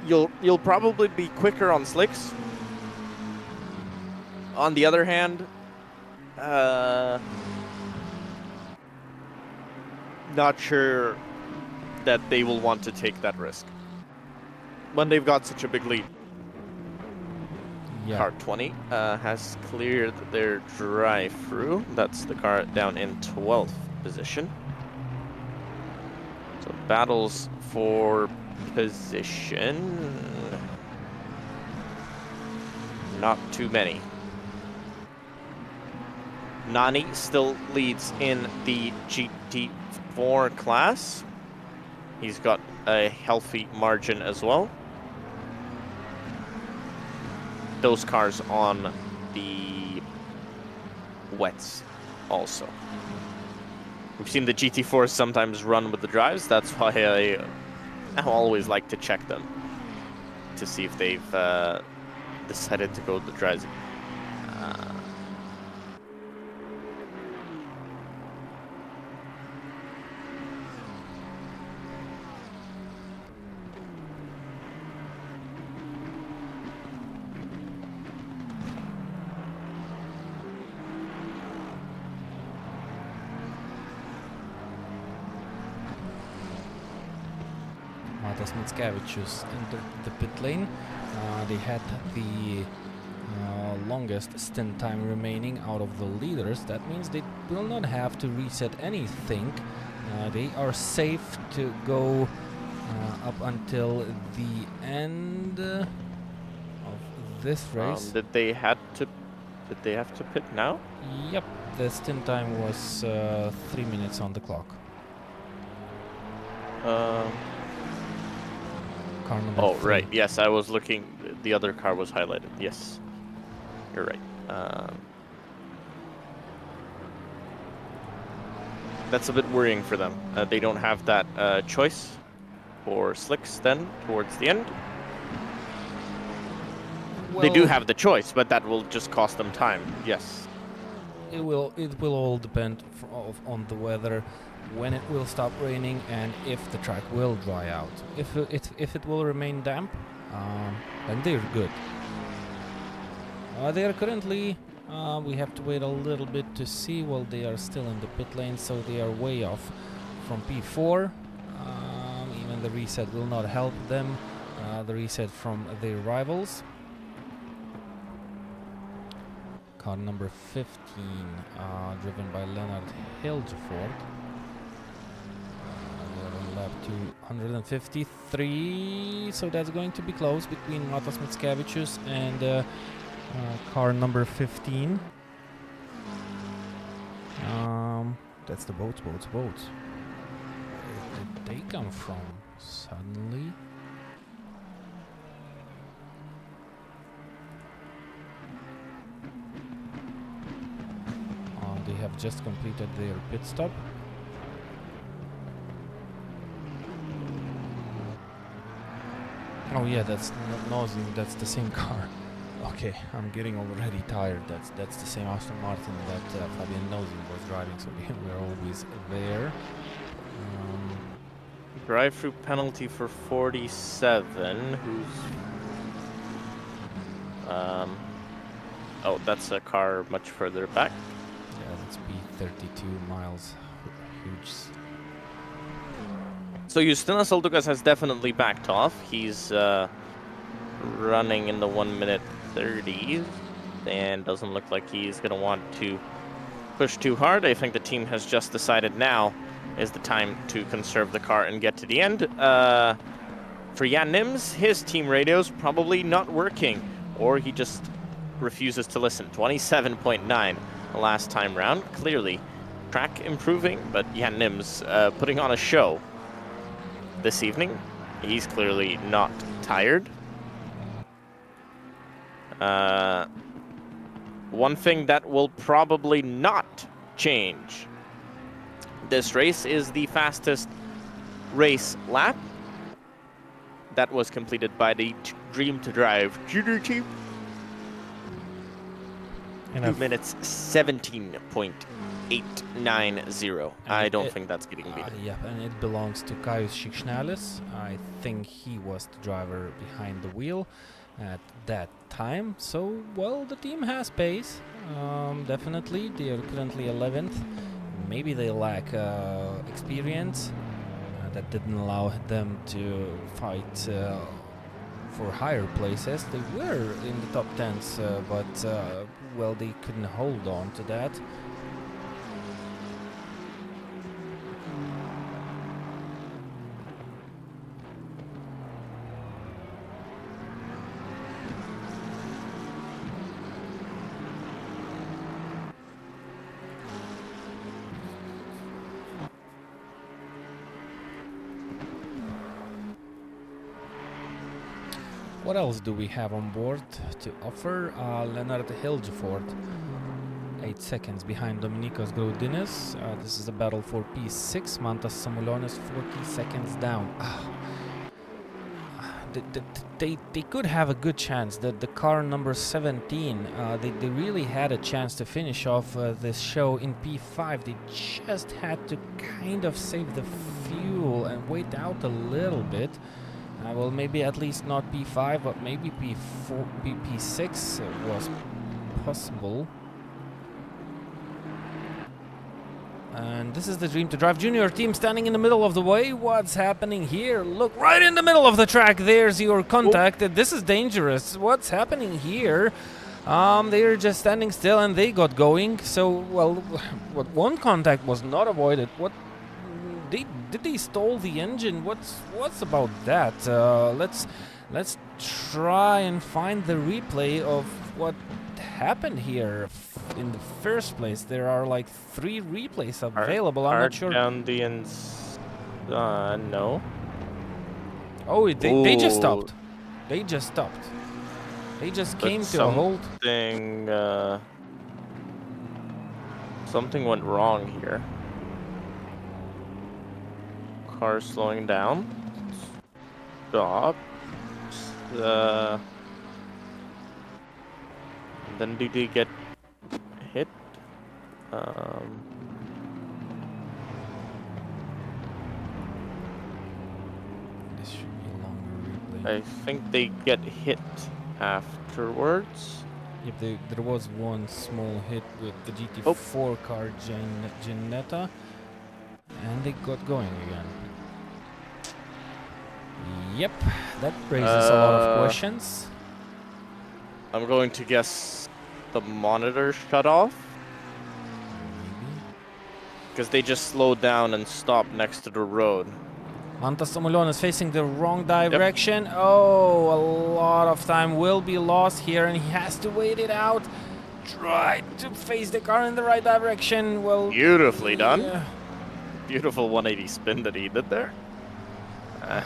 you'll probably be quicker on slicks. On the other hand, not sure that they will want to take that risk when they've got such a big lead. Yeah. Car 20 has cleared their drive-through. That's the car down in 12th position. So battles for position. Not too many. Nani still leads in the GT4 class. He's got a healthy margin as well. Those cars on the wets also. We've seen the GT4s sometimes run with the drives. That's why I always like to check them to see if they've decided to go with the drives. Mickiewicz entered the pit lane. They had the longest stint time remaining out of the leaders. That means they will not have to reset anything. They are safe to go up until the end of this race. Did they have to pit now? Yep, the stint time was 3 minutes on the clock. Car number 3. Right. Yes, I was looking. The other car was highlighted. Yes, you're right. That's a bit worrying for them. They don't have that choice for slicks then towards the end. Well, they do have the choice, but that will just cost them time. Yes. It will all depend on the weather, when it will stop raining, and if the track will dry out. If it will remain damp, then they're good. They are currently, we have to wait a little bit to see. Well, they are still in the pit lane, so they are way off from P4. Even the reset will not help them, the reset from their rivals. Car number 15, driven by Leonard Hildeford. Lap 253, so that's going to be close between Matas Mickiewicz and car number 15. That's the boats. Where did they come from suddenly? They have just completed their pit stop. Oh yeah, that's Nosing. That's the same car. Okay, I'm getting already tired. That's the same Aston Martin that Fabian Nosing was driving, so we're always there. Drive-through penalty for 47. Who's? Oh, that's a car much further back. Yeah, that's B32 miles. Huge. So Justinas Aldukas has definitely backed off. He's running in the 1:30 and doesn't look like he's going to want to push too hard. I think the team has just decided now is the time to conserve the car and get to the end. For Jan Nims, his team radio's probably not working, or he just refuses to listen. 27.9 the last time round. Clearly, track improving, but Jan Nims putting on a show this evening. He's clearly not tired. One thing that will probably not change this race is the fastest race lap. That was completed by the Dream to Drive junior team. 2 minutes 17.890. I don't think that's getting beaten. Yeah, and it belongs to Kaius Šikšnelis. I think he was the driver behind the wheel at that time. So, well, the team has pace. Definitely, they are currently 11th. Maybe they lack experience. That didn't allow them to fight for higher places. They were in the top 10s, but well, they couldn't hold on to that. What else do we have on board to offer? Leonard Hilgeford, 8 seconds behind Dominikos Graudinis. This is a battle for P6. Mantas Samulionis, 40 seconds down. They could have a good chance. The car number 17, they really had a chance to finish off this show in P5. They just had to kind of save the fuel and wait out a little bit. Well, maybe at least not P5, but maybe P4, P6 was possible. And this is the Dream to Drive Junior team standing in the middle of the way. What's happening here? Look, right in the middle of the track, there's your contact. This is dangerous. What's happening here? They're just standing still and they got going. So, well, what one contact was not avoided. What? Did they stall the engine? What's about that? Let's try and find the replay of what happened here in the first place. There are like 3 replays available. I'm not sure. Down the no. Oh, they just stopped. They just stopped. They just came to a halt. Something went wrong here. Car slowing down. Stop. Then did he get hit? This should be a longer replay. I think they get hit afterwards. Yep, there was one small hit with the GT4 car, Ginetta, and they got going again. Yep, that raises a lot of questions. I'm going to guess the monitor shut off. Maybe. Because they just slowed down and stopped next to the road. Mantas Samulionis is facing the wrong direction. Yep. Oh, a lot of time will be lost here and he has to wait it out. Try to face the car in the right direction. Well, beautifully done. Yeah. Beautiful 180 spin that he did there.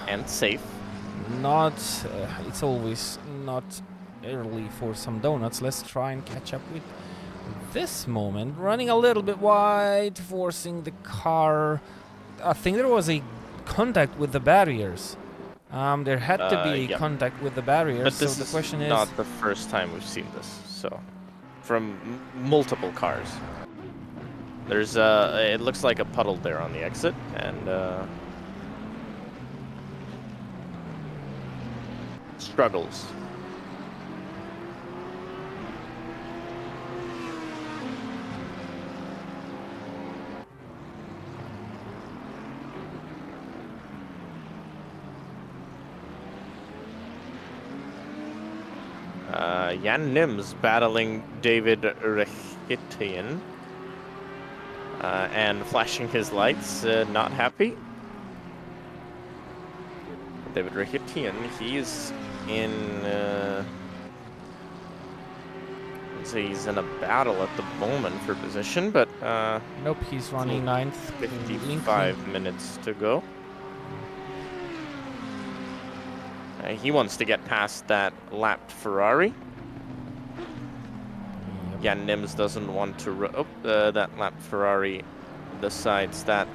And safe. It's always not early for some donuts. Let's try and catch up with this moment. Running a little bit wide, forcing the car. I think there was a contact with the barriers. There had to be a contact with the barriers. But this so the question is not the first time we've seen this. So, from multiple cars. There's it looks like a puddle there on the exit, and struggles. Jan Nims battling David Rechitian and flashing his lights, not happy. David Rechitian, he's in say he's in a battle at the moment for position, but Nope, he's running 9th. 55 minutes to go. He wants to get past that lapped Ferrari. Yep. Jan Nims doesn't want to. That lapped Ferrari decides that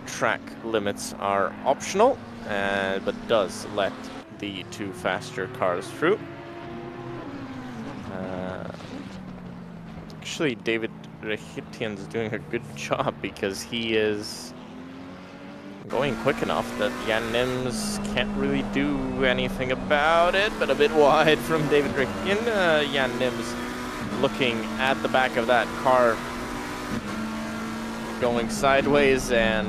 track limits are optional, but does let the 2 faster cars through. Actually, David Rehitian's doing a good job because he is going quick enough that Jan Nims can't really do anything about it, but a bit wide from David Rehitian. Jan Nims looking at the back of that car, going sideways, and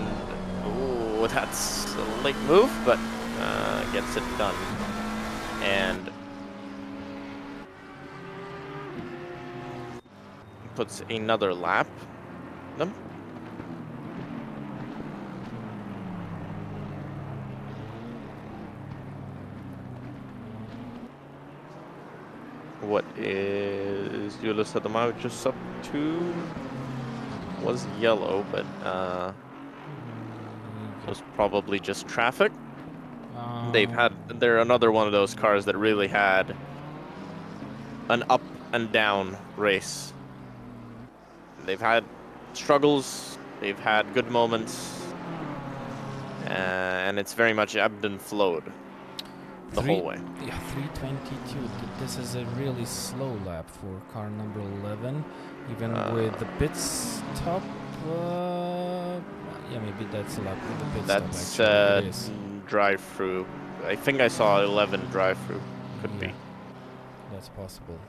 ooh, that's a late move, but gets it done. And puts another lap. Them. What is Julius Adamowicz just up to? Was yellow, but was probably just traffic. They're another one of those cars that really had an up and down race. They've had struggles, they've had good moments, and it's very much ebbed and flowed the whole way. Yeah, 3:22. This is a really slow lap for car number 11, even with the pit stop. Yeah, maybe that's a lap with the pit stop. That's drive-through. I think I saw 11 drive-through. Could be. That's possible.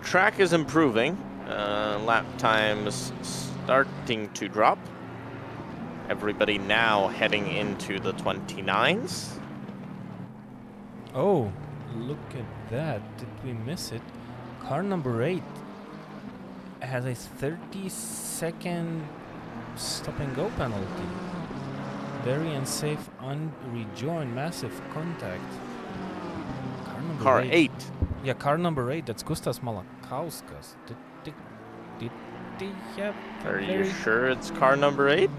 Track is improving. Lap times starting to drop. Everybody now heading into the 29s. Oh, look at that. Did we miss it? Car number 8 has a 30-second stop and go penalty. Very unsafe, unrejoined, massive contact. Car 8. Yeah, car number 8. That's Gustas Malakauskas. Did they have? Are you sure it's car number 8?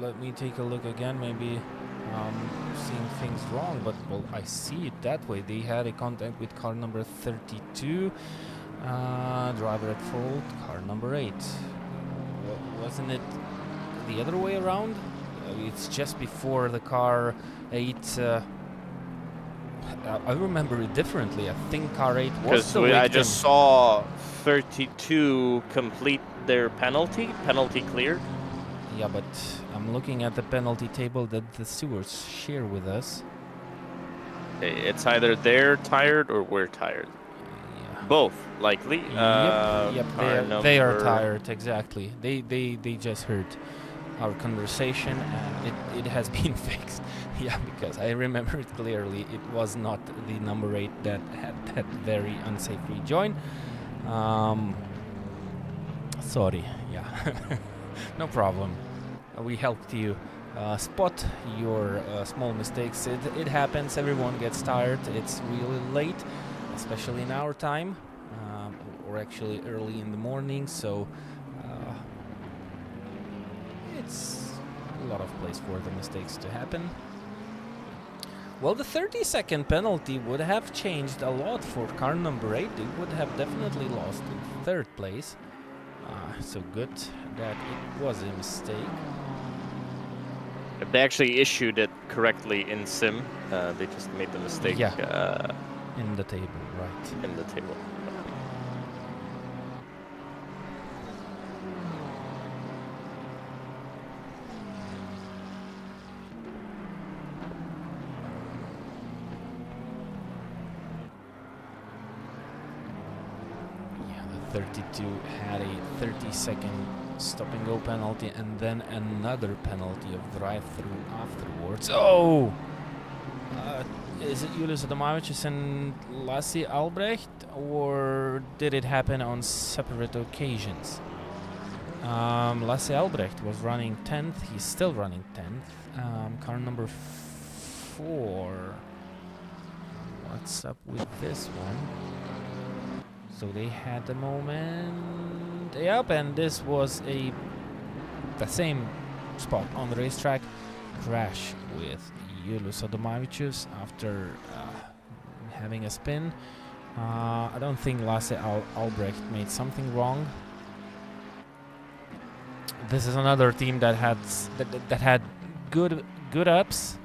Let me take a look again. Maybe seeing things wrong, but well, I see it that way. They had a contact with car number 32. Driver at fault. Car number 8. Wasn't it the other way around? It's just before the car 8. I remember it differently. I think car 8 was the victim. I just saw 32 complete their penalty cleared. Yeah, but I'm looking at the penalty table that the stewards share with us. It's either they're tired or we're tired. Yeah. Both, likely. Yep, they are tired, exactly. They just heard our conversation and it has been fixed. Yeah, because I remember it clearly. It was not the number 8 that had that very unsafe rejoin. Sorry, yeah. No problem. We helped you spot your small mistakes. It happens. Everyone gets tired. It's really late, especially in our time, or actually early in the morning. So it's a lot of place for the mistakes to happen. Well, the 30-second penalty would have changed a lot for car number 8. They would have definitely lost in 3rd place. So good that it was a mistake. If they actually issued it correctly in sim, they just made the mistake. Yeah. In the table, right. In the table. Yeah, the 32 had a 30-second stop and go penalty and then another penalty of drive-through afterwards. Oh! Is it Julius Adamowicz and Lassie Albrecht, or did it happen on separate occasions? Lasse Albrecht was running 10th. He's still running 10th. Car number 4. What's up with this one? So they had a moment. Yep, and this was the same spot on the racetrack. Crash with Julius Adomavicius after having a spin. I don't think Lasse Albrecht made something wrong. This is another team that had good ups,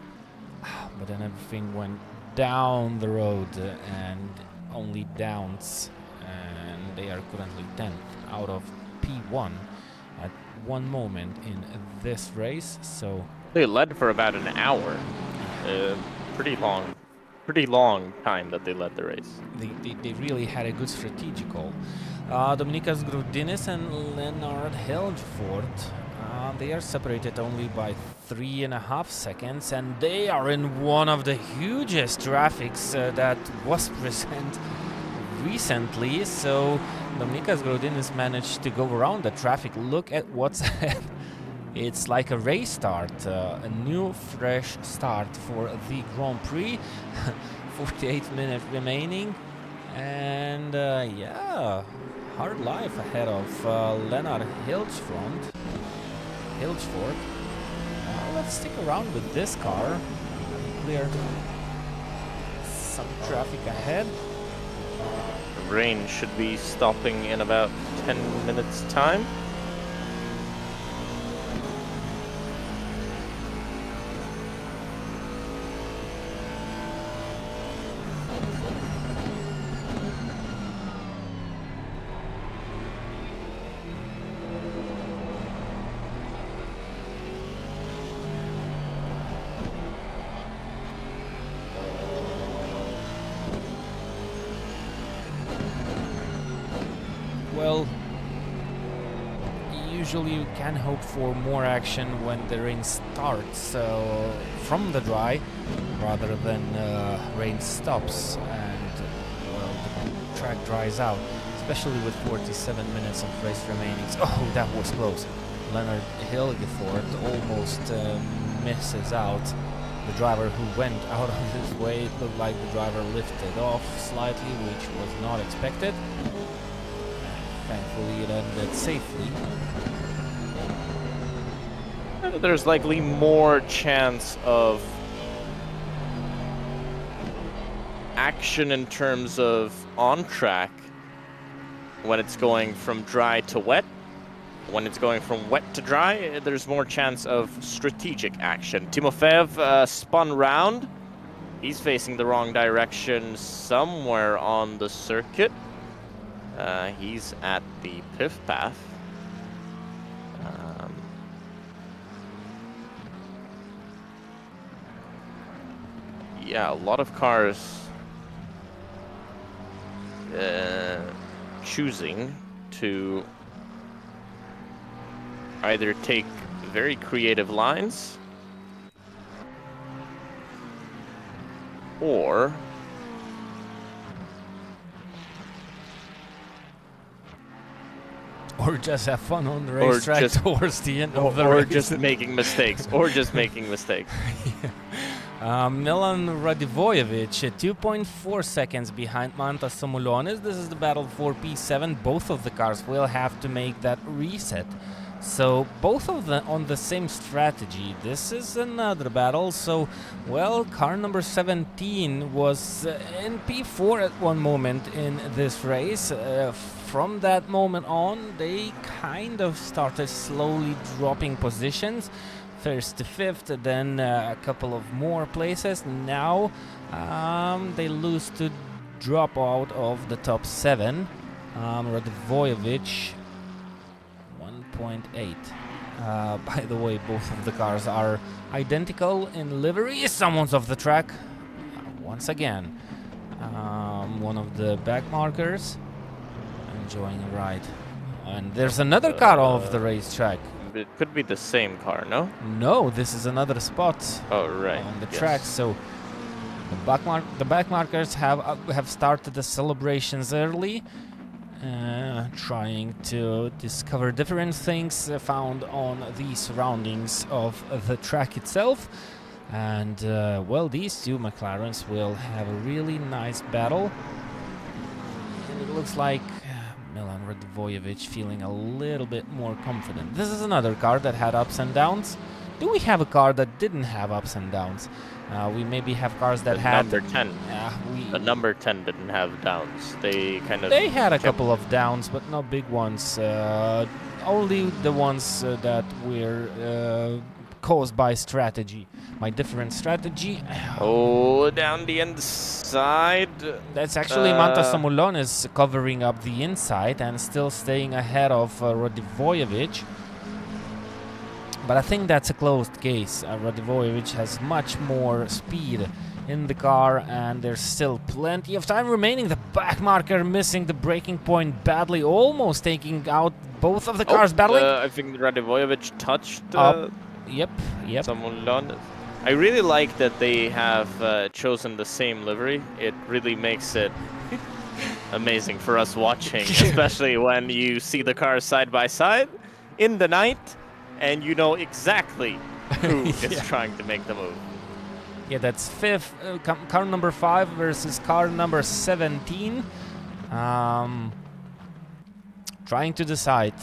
but then everything went down the road and only downs, and they are currently 10th out of P1 at one moment in this race. So they led for about an hour. Pretty long time that they led the race. They really had a good strategical. Dominikas Graudinis and Leonard Helgefort, they are separated only by 3.5 seconds, and they are in one of the hugest traffics that was present recently. So Dominikas Graudinis managed to go around the traffic. Look at what's ahead. It's like a race start, a new fresh start for the Grand Prix. 48 minutes remaining, and yeah, hard life ahead of Leonard Hilgefort. Let's stick around with this car. Cleared some traffic ahead. Rain should be stopping in about 10 minutes time. Well, usually you can hope for more action when the rain starts from the dry rather than rain stops and well, the track dries out, especially with 47 minutes of race remaining. Oh, that was close. Leonard Hilgefort almost misses out. The driver who went out of his way, it looked like the driver lifted off slightly, which was not expected. Thankfully, it ended safely. There's likely more chance of action in terms of on track when it's going from dry to wet. When it's going from wet to dry, there's more chance of strategic action. Timofeev spun round. He's facing the wrong direction somewhere on the circuit. He's at the pith path. Yeah, a lot of cars choosing to either take very creative lines or just have fun on the racetrack towards the end of the race. Or just making mistakes. Milan Radivojevic, 2.4 seconds behind Mantas Somulonis. This is the battle for P7. Both of the cars will have to make that reset. So both of them on the same strategy. This is another battle. So, well, car number 17 was in P4 at one moment in this race. From that moment on, they kind of started slowly dropping positions. First to fifth, then a couple of more places. Now they lose to drop out of the top 7. Radivojevic 1.8. By the way, both of the cars are identical in livery. Someone's off the track once again. One of the back markers enjoying a ride, and there's another car off the racetrack. It could be the same car, no? No, this is another spot on the track. So the back markers have started the celebrations early, trying to discover different things found on the surroundings of the track itself. And well, these two McLarens will have a really nice battle. And it looks like Milan Radivojevic feeling a little bit more confident. This is another car that had ups and downs. Do we have a car that didn't have ups and downs? We maybe have cars that had... Number 10. The number 10 didn't have downs. They kind of... They had a couple of downs, but not big ones. Only the ones that were caused by strategy. My different strategy. Oh, down the inside. That's actually Mantas Samulonis covering up the inside and still staying ahead of Radivojevic. But I think that's a closed case. Radivojevic has much more speed in the car, and there's still plenty of time remaining. The back marker missing the braking point badly, almost taking out both of the cars battling. I think Radivojevic touched Yep. Samulonis. I really like that they have chosen the same livery. It really makes it amazing for us watching, especially when you see the cars side by side in the night. And you know exactly who is trying to make the move. Yeah, that's fifth. Car number 5 versus car number 17. Trying to decide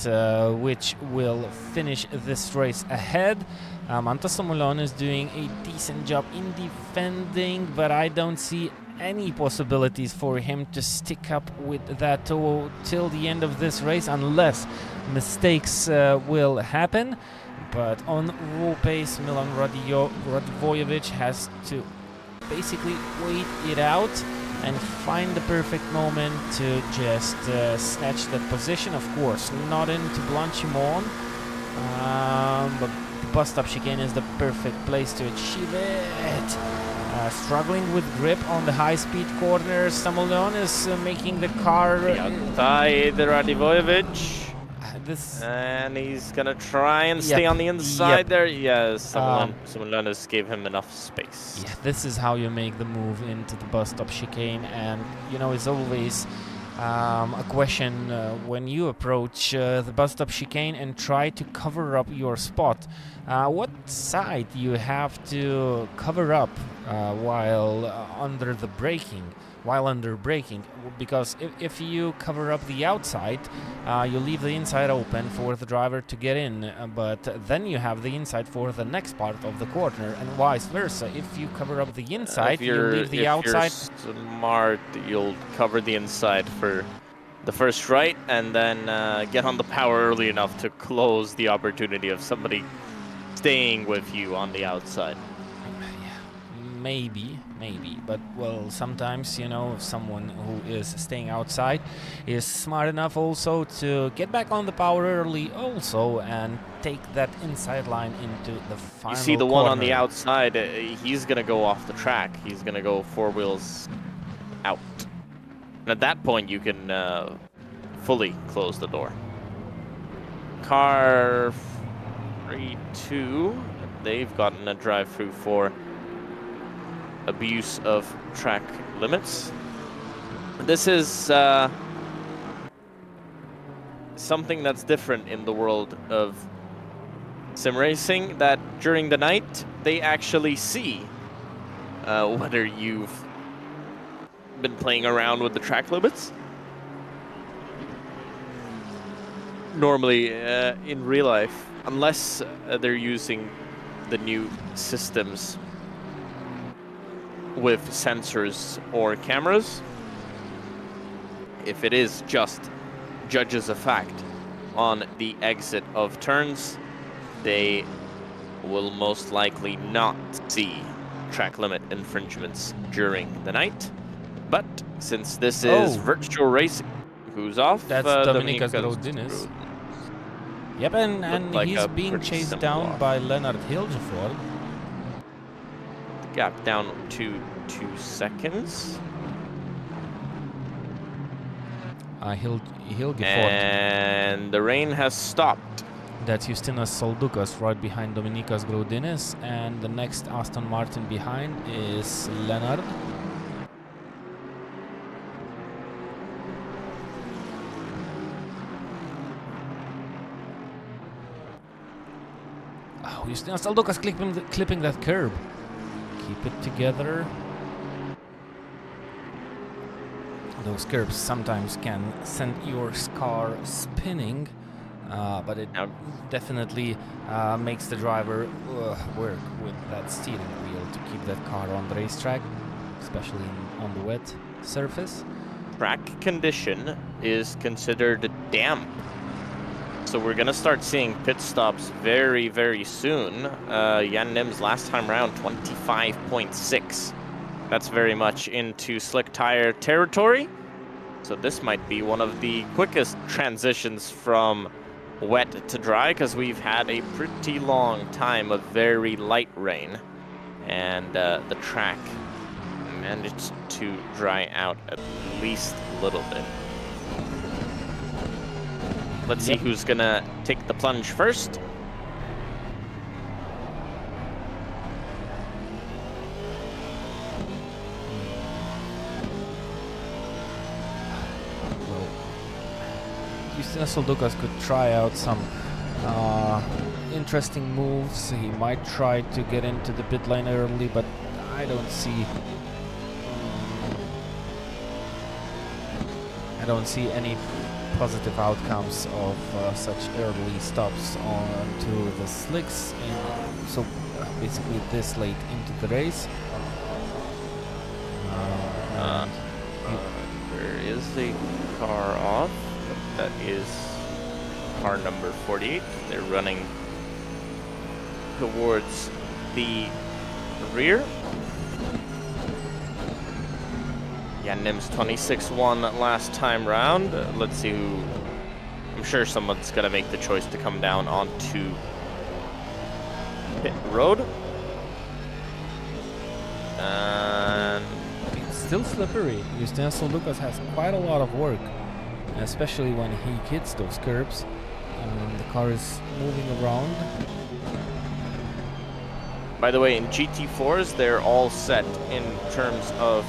which will finish this race ahead. Mantas Samulonis is doing a decent job in defending, but I don't see any possibilities for him to stick up with that till the end of this race, unless mistakes will happen. But on raw pace, Milan Radivojevic has to basically wait it out and find the perfect moment to just snatch that position. Of course, not in to blanch him on, but bus stop chicane is the perfect place to achieve it. Struggling with grip on the high-speed corners. Samulonis is making the car outside Radivojevic. And he's gonna try and stay on the inside there. Yes, Samulonis gave him enough space. Yeah, this is how you make the move into the bus stop chicane, and you know, it's always a question when you approach the bus stop chicane and try to cover up your spot. What side you have to cover up while under braking? Because if you cover up the outside, you leave the inside open for the driver to get in, but then you have the inside for the next part of the corner, and vice versa. If you cover up the inside, you leave the outside. If you're smart, you'll cover the inside for the first right, and then get on the power early enough to close the opportunity of somebody staying with you on the outside. Maybe, but well, sometimes, you know, someone who is staying outside is smart enough also to get back on the power early also and take that inside line into the final You see the corner. one on the outside, he's gonna go off the track. He's gonna go 4 wheels out. And at that point, you can fully close the door. Car 3-2, they've gotten a drive-through for abuse of track limits. This is something that's different in the world of sim racing, that during the night they actually see whether you've been playing around with the track limits. Normally in real life, unless they're using the new systems with sensors or cameras. If it is just judges of fact on the exit of turns, they will most likely not see track limit infringements during the night. But since this is virtual racing, who's off? That's Dominikas Graudinis. Yep, and like he's being chased down by Lennart Hilgeford. Gap down to 2 seconds. Hilgeford. And the rain has stopped. That's Justinas Soldukas right behind Dominikas Graudinis, and the next Aston Martin behind is Lennart. Oh, Justin Saldokas clipping that curb. Keep it together. Those curbs sometimes can send your car spinning, but it definitely makes the driver work with that steering wheel to keep that car on the racetrack, especially on the wet surface. Track condition is considered damp, so we're gonna start seeing pit stops very, very soon. Jan Nim's last time around 25.6. That's very much into slick tire territory. So this might be one of the quickest transitions from wet to dry, because we've had a pretty long time of very light rain, and the track managed to dry out at least a little bit. Let's see who's gonna take the plunge first. Justin Saldokas could try out some interesting moves. He might try to get into the pit lane early, but I don't see any positive outcomes of such early stops onto the slicks, so basically this late into the race. There is a car off. That is car number 48. They're running towards the rear. Jan Nim's 26-1 last time round. Let's see who... I'm sure someone's going to make the choice to come down onto pit road. And it's still slippery. Justin Saldokas has quite a lot of work, especially when he hits those curbs. The car is moving around. By the way, in GT4s, they're all set in terms of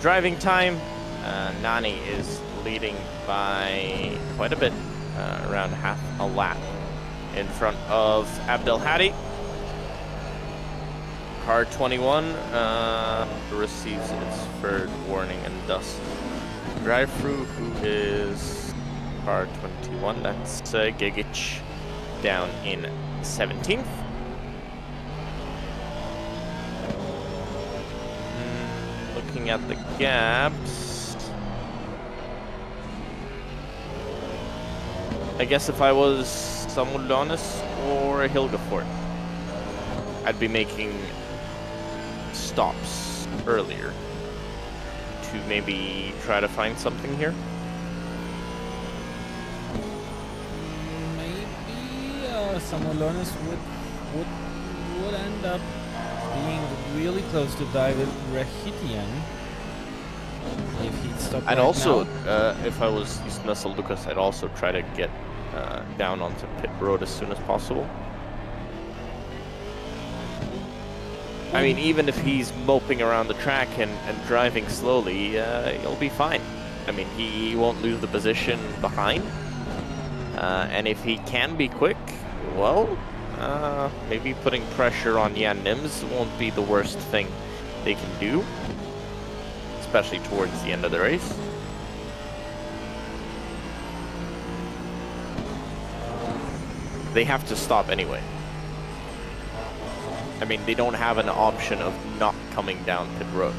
driving time. Nani is leading by quite a bit, around half a lap in front of Abdelhadi. Car 21 receives its third warning and dust drive-through, who is car 21. That's Gigic down in 17th. Looking at the gaps, I guess if I was Samulonis or Hilgefort, I'd be making stops earlier to maybe try to find something here. Maybe Samulonis would end up being really close to David Rehitian if he'd stopped. I'd also, if I was Justin Saldokas, I'd also try to get down onto pit road as soon as possible. I mean, even if he's moping around the track and driving slowly, he'll be fine. I mean, he won't lose the position behind. And if he can be quick, well, maybe putting pressure on Jan Nims won't be the worst thing they can do, especially towards the end of the race. They have to stop anyway. I mean, they don't have an option of not coming down pit road.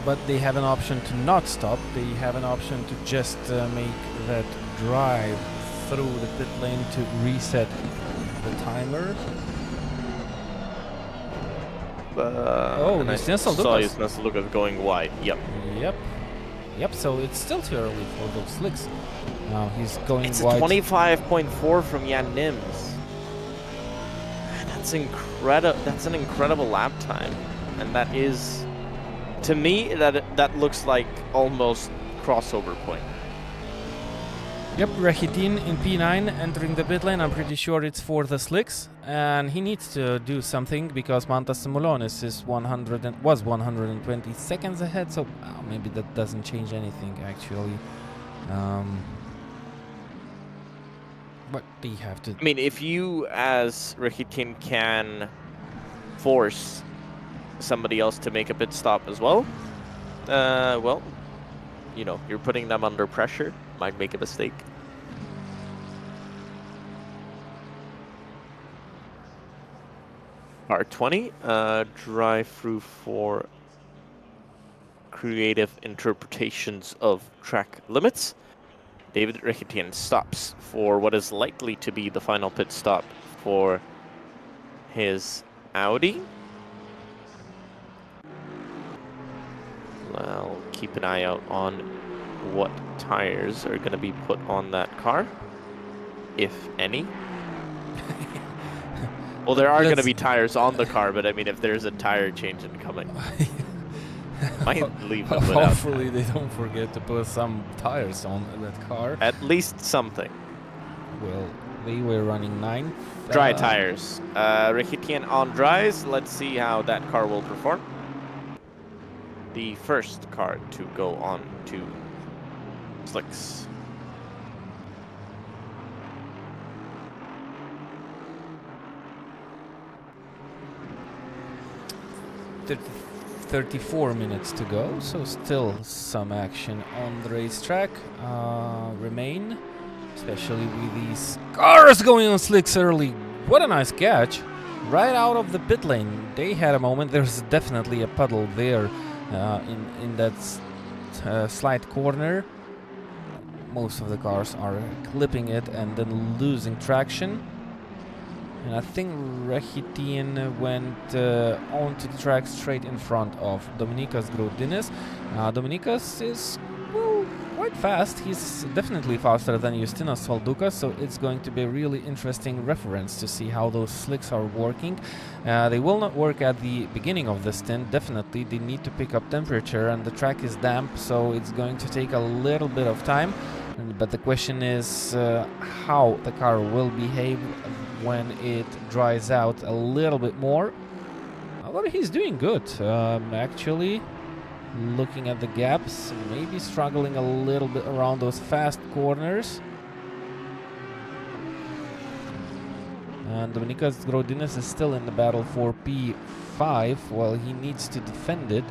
But they have an option to not stop. They have an option to just make that drive through the pit lane to reset the timer. Oh, Justin Saldokas going wide. Yep. Yep. So it's still too early for those slicks. Now he's going it's wide. It's a 25.4 from Jan Nims. That's incredible. That's an incredible lap time, and that is, to me, that looks like almost crossover point. Yep, Rehidin in P9 entering the pit lane. I'm pretty sure it's for the slicks, and he needs to do something because Mantas Simulonis was 120 seconds ahead. So maybe that doesn't change anything actually. But they have to. I mean, if you, as Rakitin, can force somebody else to make a pit stop as well, well, you know, you're putting them under pressure, might make a mistake. R20, drive-through for creative interpretations of track limits. David Rakitin stops for what is likely to be the final pit stop for his Audi. I'll keep an eye out on what tires are going to be put on that car, if any. Well, there are going to be tires on the car, but I mean, if there's a tire change incoming, might leave them without. Hopefully they don't forget to put some tires on that car. At least something. Well, they were running 9. Dry tires. Rakitin on dries. Let's see how that car will perform. The first car to go on to slicks. Th 34 minutes to go, so still some action on the racetrack remain, especially with these cars going on slicks early. What a nice catch! Right out of the pit lane, they had a moment. There's definitely a puddle there in that slight corner. Most of the cars are clipping it and then losing traction. And I think Rakitin went onto the track straight in front of Dominikas Graudinis. Dominikas is, well, quite fast. He's definitely faster than Justinas Valdukas, so it's going to be a really interesting reference to see how those slicks are working. They will not work at the beginning of the stint, definitely. They need to pick up temperature, and the track is damp, so it's going to take a little bit of time. But the question is how the car will behave when it dries out a little bit more. But he's doing good, actually. Looking at the gaps, maybe struggling a little bit around those fast corners. And Dominikas Graudinis is still in the battle for P5. Well, he needs to defend it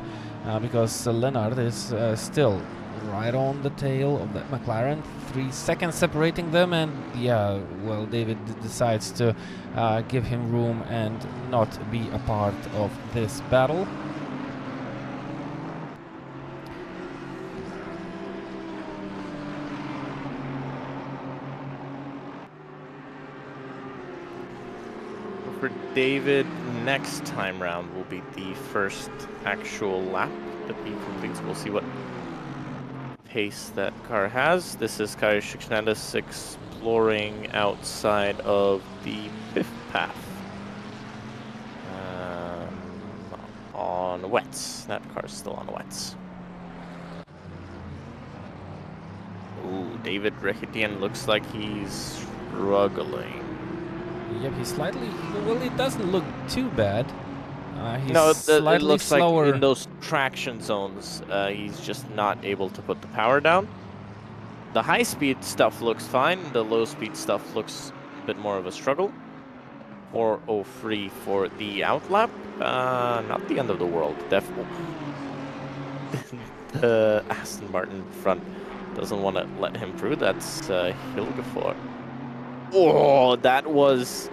because Lennart is still right on the tail of that McLaren. 3 seconds separating them, and yeah, well, David decides to give him room and not be a part of this battle. For David, next time round will be the first actual lap that he completes. We'll see what pace that car has. This is Kaius Schiksnandis exploring outside of the 5th path on wets. That car's still on wets. Ooh, David Rakitin looks like he's struggling. Yep, he's slightly, well, it doesn't look too bad. He's no, slightly it looks slower. like in those traction zones, he's just not able to put the power down. The high-speed stuff looks fine. The low-speed stuff looks a bit more of a struggle. 4:03 for the outlap. Not the end of the world, definitely. The Aston Martin front doesn't want to let him through. That's Hilgefor. Oh, that was...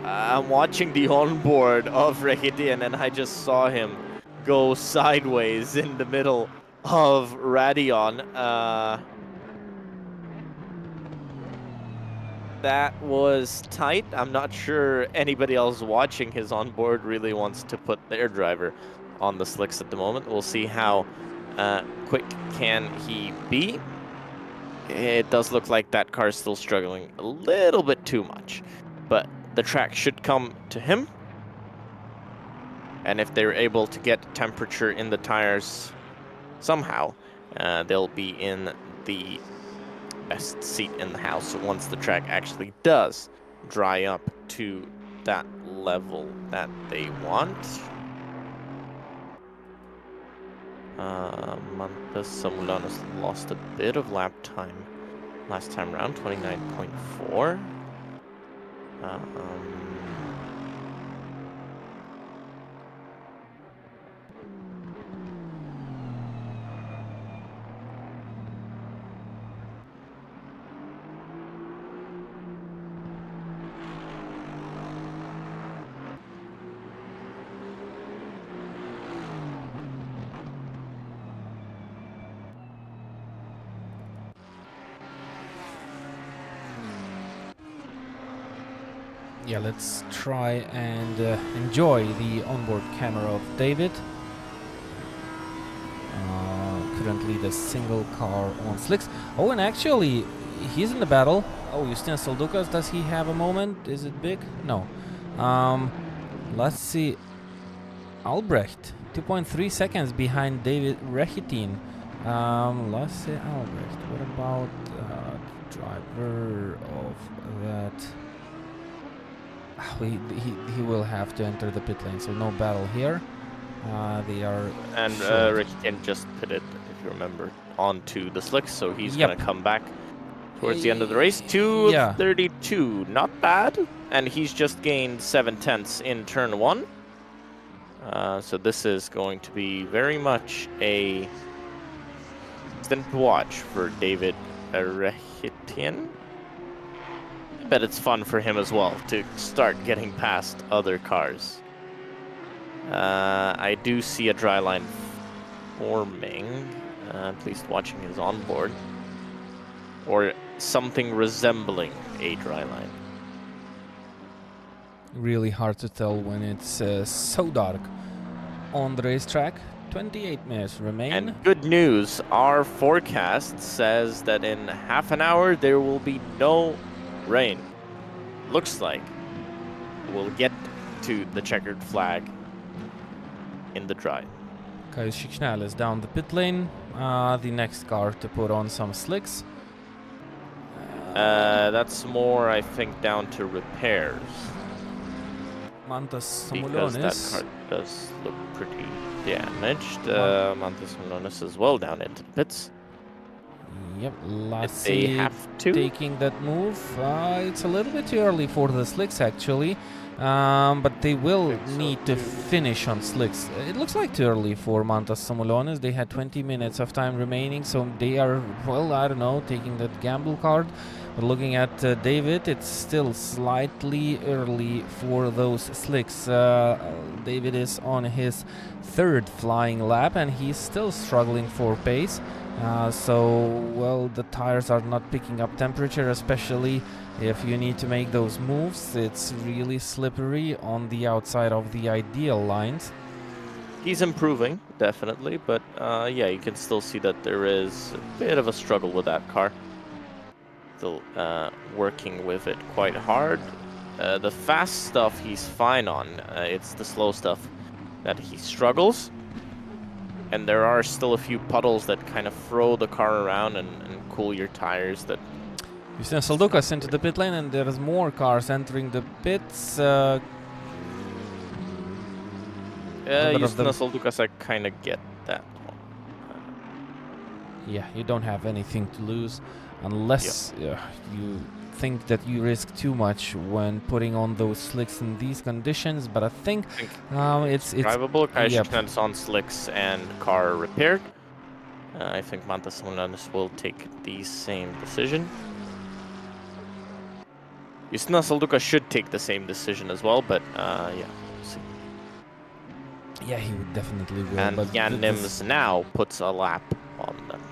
I'm watching the onboard of Rakitin, and I just saw him go sideways in the middle of Radion. That was tight. I'm not sure anybody else watching his onboard really wants to put their driver on the slicks at the moment. We'll see how quick can he be. It does look like that car is still struggling a little bit too much, but the track should come to him. And if they're able to get temperature in the tires somehow, they'll be in the best seat in the house once the track actually does dry up to that level that they want. Mantas Samuelanos lost a bit of lap time last time round, 29.4. Yeah, let's try and enjoy the onboard camera of David. Currently the single car on slicks. Oh, and actually, he's in the battle. Oh, Justinas Saldukas, does he have a moment? Is it big? No. Let's see. Albrecht, 2.3 seconds behind David Rechitin. Let's see, Albrecht. What about driver of that? He will have to enter the pit lane, so no battle here. They are... And Rechitin just pitted, if you remember, onto the slicks, so he's going to come back towards the end of the race. 2:32, not bad. And he's just gained 7/10 in turn 1. So this is going to be very much a stint to watch for David Rechitin. I bet it's fun for him as well to start getting past other cars. I do see a dry line forming, at least watching his onboard, or something resembling a dry line. Really hard to tell when it's so dark on the racetrack. 28 minutes remain. And good news, our forecast says that in half an hour there will be no rain. Looks like we'll get to the checkered flag in the dry. Kyle Schicknell is down the pit lane. The next car to put on some slicks. That's more, I think, down to repairs. Mantas Because that Samulonis. car does look pretty damaged. Mantas Samulonis as well down into the pits. Yep, If they have to. taking that move. It's a little bit too early for the slicks actually, but they will need to finish on slicks. It looks like too early for Mantas Samulonis. They had 20 minutes of time remaining, so they are, well, I don't know, taking that gamble card. But looking at David, it's still slightly early for those slicks. David is on his 3rd flying lap and he's still struggling for pace. So, well, the tires are not picking up temperature, especially if you need to make those moves. It's really slippery on the outside of the ideal lines. He's improving, definitely, but yeah, you can still see that there is a bit of a struggle with that car. Still working with it quite hard. The fast stuff he's fine on. It's the slow stuff that he struggles. And there are still a few puddles that kind of throw the car around and cool your tires. That Justinas Saldukas into the pit lane, and there's more cars entering the pits. Justinas Saldukas, I kind of get that one. Yeah, you don't have anything to lose unless you think that you risk too much when putting on those slicks in these conditions. But I think it's drivable. Yep. Kaj's on slicks and car repaired. I think Mantas Samulonis will take the same decision. Justinas Saldukas should take the same decision as well, but yeah, we'll see. Yeah, he would definitely will. And but Jan Nims now puts a lap on them.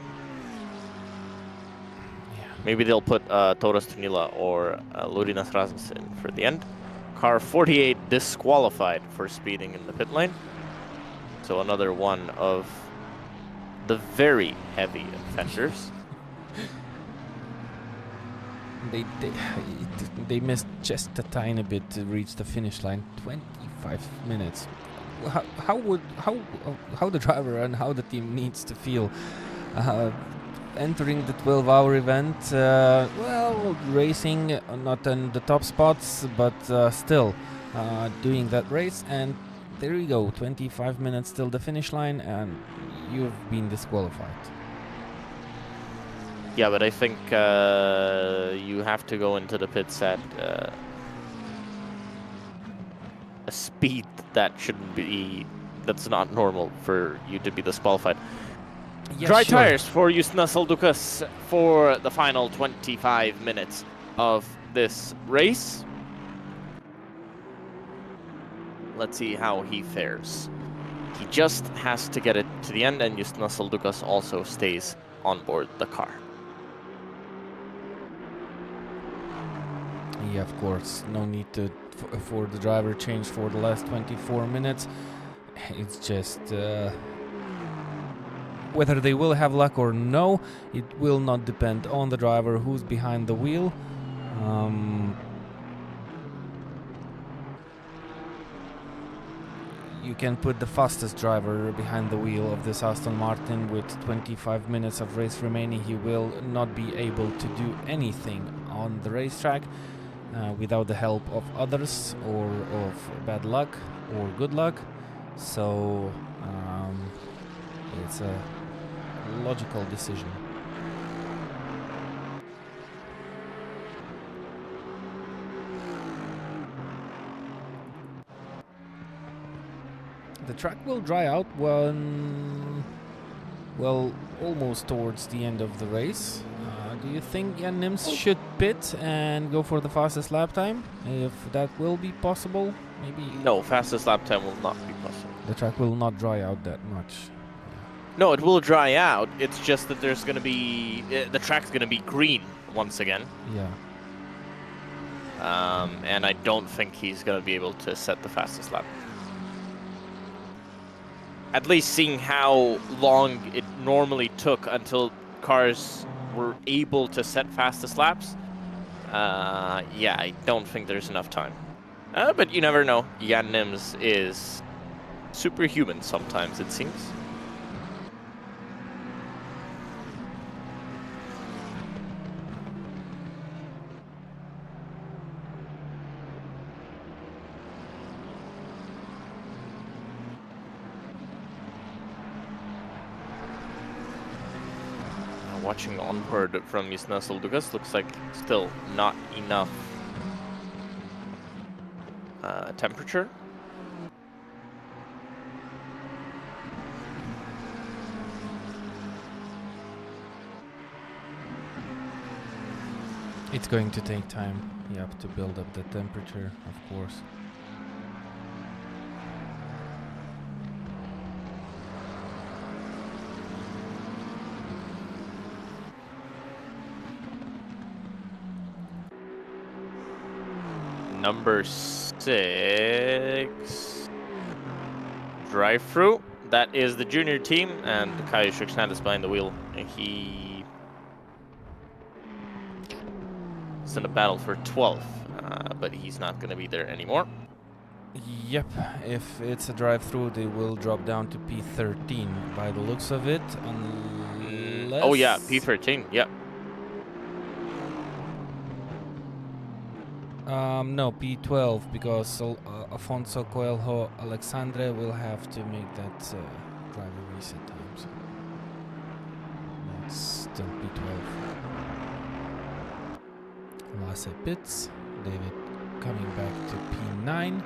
Maybe they'll put Toras Tunila or Lurinas Rasmussen for the end. Car 48 disqualified for speeding in the pit lane. So another one of the very heavy offenders. They missed just a tiny bit to reach the finish line. 25 minutes. How the driver and how the team needs to feel entering the 12-hour event. Well, racing not in the top spots, but still doing that race. And there you go, 25 minutes till the finish line, and you've been disqualified. Yeah, but I think you have to go into the pits at a speed that shouldn't be, that's not normal for you to be disqualified. Yeah, Dry sure. tires for Justinas Saldukas for the final 25 minutes of this race. Let's see how he fares. He just has to get it to the end, and Justinas Saldukas also stays on board the car. Yeah, of course. No need to for the driver change for the last 24 minutes. It's just whether they will have luck or no, it will not depend on the driver who's behind the wheel. You can put the fastest driver behind the wheel of this Aston Martin with 25 minutes of race remaining. He will not be able to do anything on the racetrack without the help of others or of bad luck or good luck. So it's a logical decision. The track will dry out when, well, almost towards the end of the race. Do you think Jan Nims should pit and go for the fastest lap time? If that will be possible, maybe. No, fastest lap time will not be possible. The track will not dry out that much. No, it will dry out. It's just that there's going to be, the track's going to be green once again. Yeah. And I don't think he's going to be able to set the fastest lap. At least seeing how long it normally took until cars were able to set fastest laps, yeah, I don't think there's enough time. But you never know. Jan Nims is superhuman sometimes, it seems. Watching onboard from Justinas Saldukas, looks like still not enough temperature. It's going to take time, yeah, to build up the temperature, of course. Number 6, drive-through. That is the junior team, and Kyle Schuksnad is behind the wheel. He is in a battle for 12th, but he's not going to be there anymore. Yep, if it's a drive-through, they will drop down to P13 by the looks of it, unless... Oh yeah, P13, yep. No, P12, because Afonso Coelho Alexandre will have to make that driver reset time. So that's still P12. Lasse pits, David coming back to P9.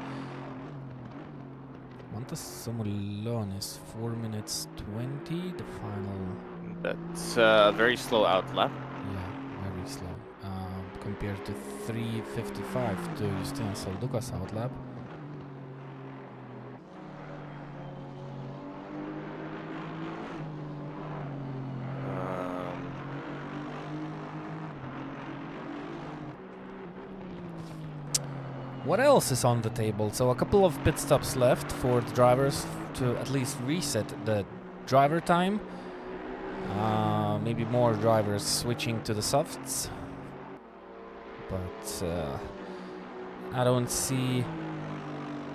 Montas Somolones, 4 minutes 20, the final. That's a very slow out lap. Yeah, very slow. Compared to 3:55 to Justinas Saldukas out lap. What else is on the table? So a couple of pit stops left for the drivers to at least reset the driver time. Maybe more drivers switching to the softs. But I don't see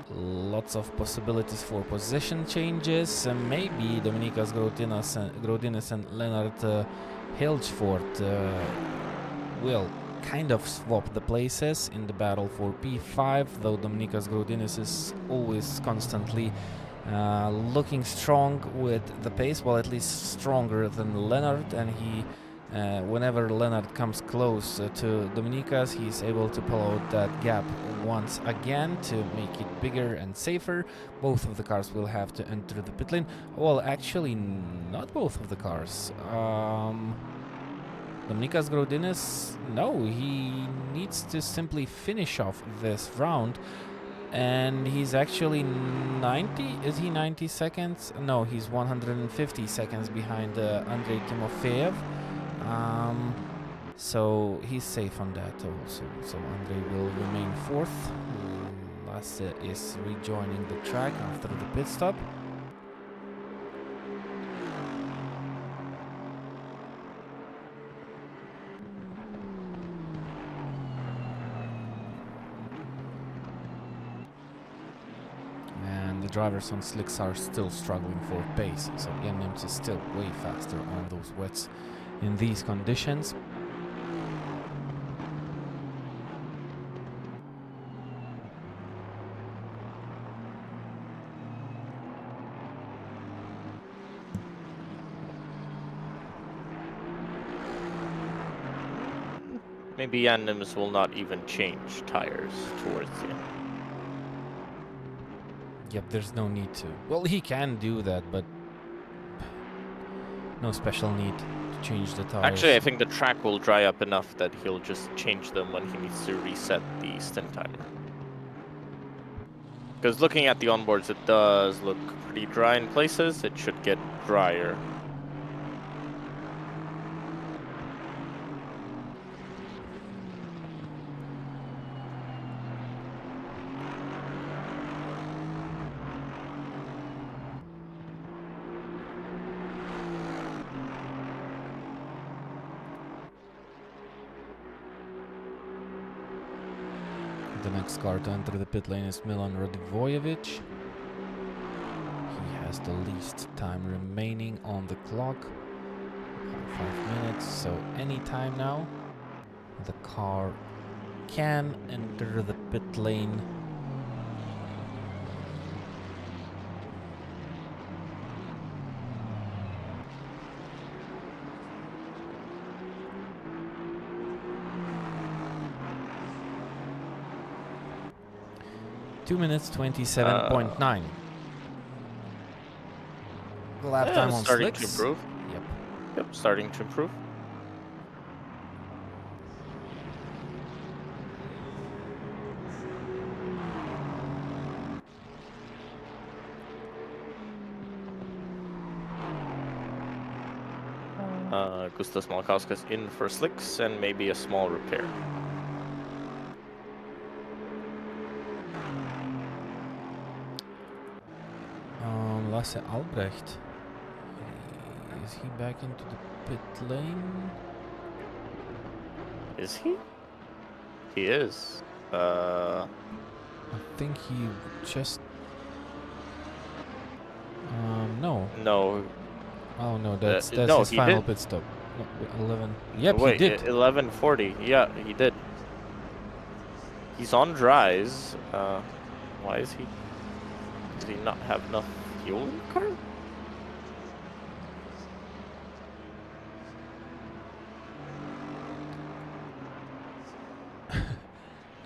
lots of possibilities for position changes. Maybe Dominikas Graudinis and Lennart Hilgefort will kind of swap the places in the battle for P5, though Dominikas Graudinis is always constantly looking strong with the pace, well, at least stronger than Lennart, and he Whenever Leonard comes close to Dominikas, he's able to pull out that gap once again to make it bigger and safer. Both of the cars will have to enter the pit lane. Well, actually, not both of the cars. Dominikas Grodinis, no, he needs to simply finish off this round. And he's actually 90, is he 90 seconds? No, he's 150 seconds behind Andrei Timofeyev. So he's safe on that also. So Andrei will remain fourth. Lasse is rejoining the track after the pit stop. And the drivers on slicks are still struggling for pace. So Jennings is still way faster on those wets in these conditions. Maybe Jennings will not even change tires towards the end. Yep, there's no need to. Well, he can do that, but no special need to change the tires. Actually, I think the track will dry up enough that he'll just change them when he needs to reset the stint timer. Because looking at the onboards, it does look pretty dry in places. It should get drier. The next car to enter the pit lane is Milan Radivojevic. He has the least time remaining on the clock. 5 minutes, so any time now. The car can enter the pit lane. Minutes 27.9. The lap time on starting slicks. to improve. Yep. Yep, starting to improve. Gustas Malkauskas in for slicks and maybe a small repair. Lasse Albrecht. Is he back into the pit lane? Is he? He is. I think he just... no. No. Oh no, that's no, his he final did. pit stop. No, 11. Yep, Wait, he did. 11:40. Yeah, he did. He's on dries. Why is he? Does he not have enough fuel in the car?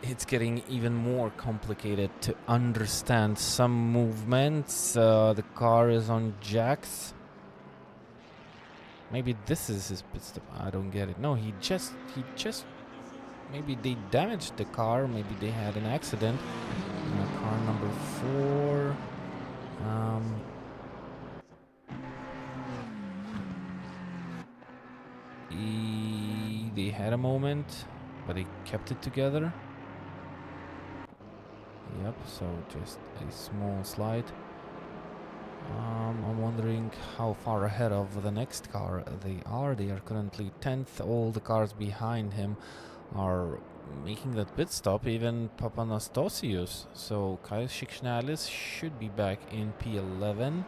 It's getting even more complicated to understand some movements. The car is on jacks. Maybe this is his pit stop. I don't get it. No, he just maybe they damaged the car. Maybe they had an accident. Car number 4. They had a moment, but they kept it together. Yep, so just a small slide. I'm wondering how far ahead of the next car they are. They are currently 10th. All the cars behind him are making that pit stop, even Papanastasius. So Kyle Shiksnalis should be back in P11.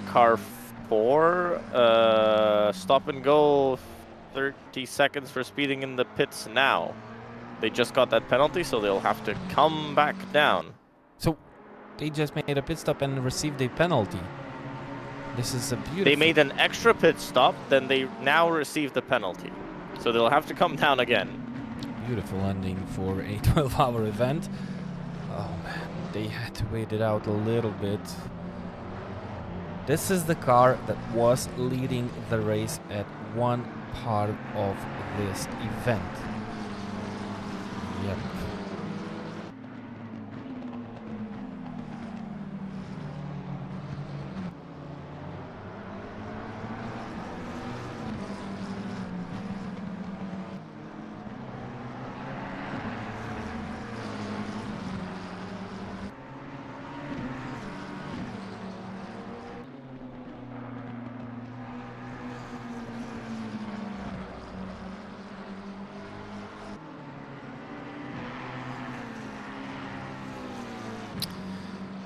Car 4, stop and go, 30 seconds for speeding in the pits now. They just got that penalty, so they'll have to come back down. So they just made a pit stop and received a penalty. This is a beautiful... They made an extra pit stop, then they now receive the penalty. So they'll have to come down again. Beautiful ending for a 12-hour event. Oh man, they had to wait it out a little bit. This is the car that was leading the race at one part of this event. Yep.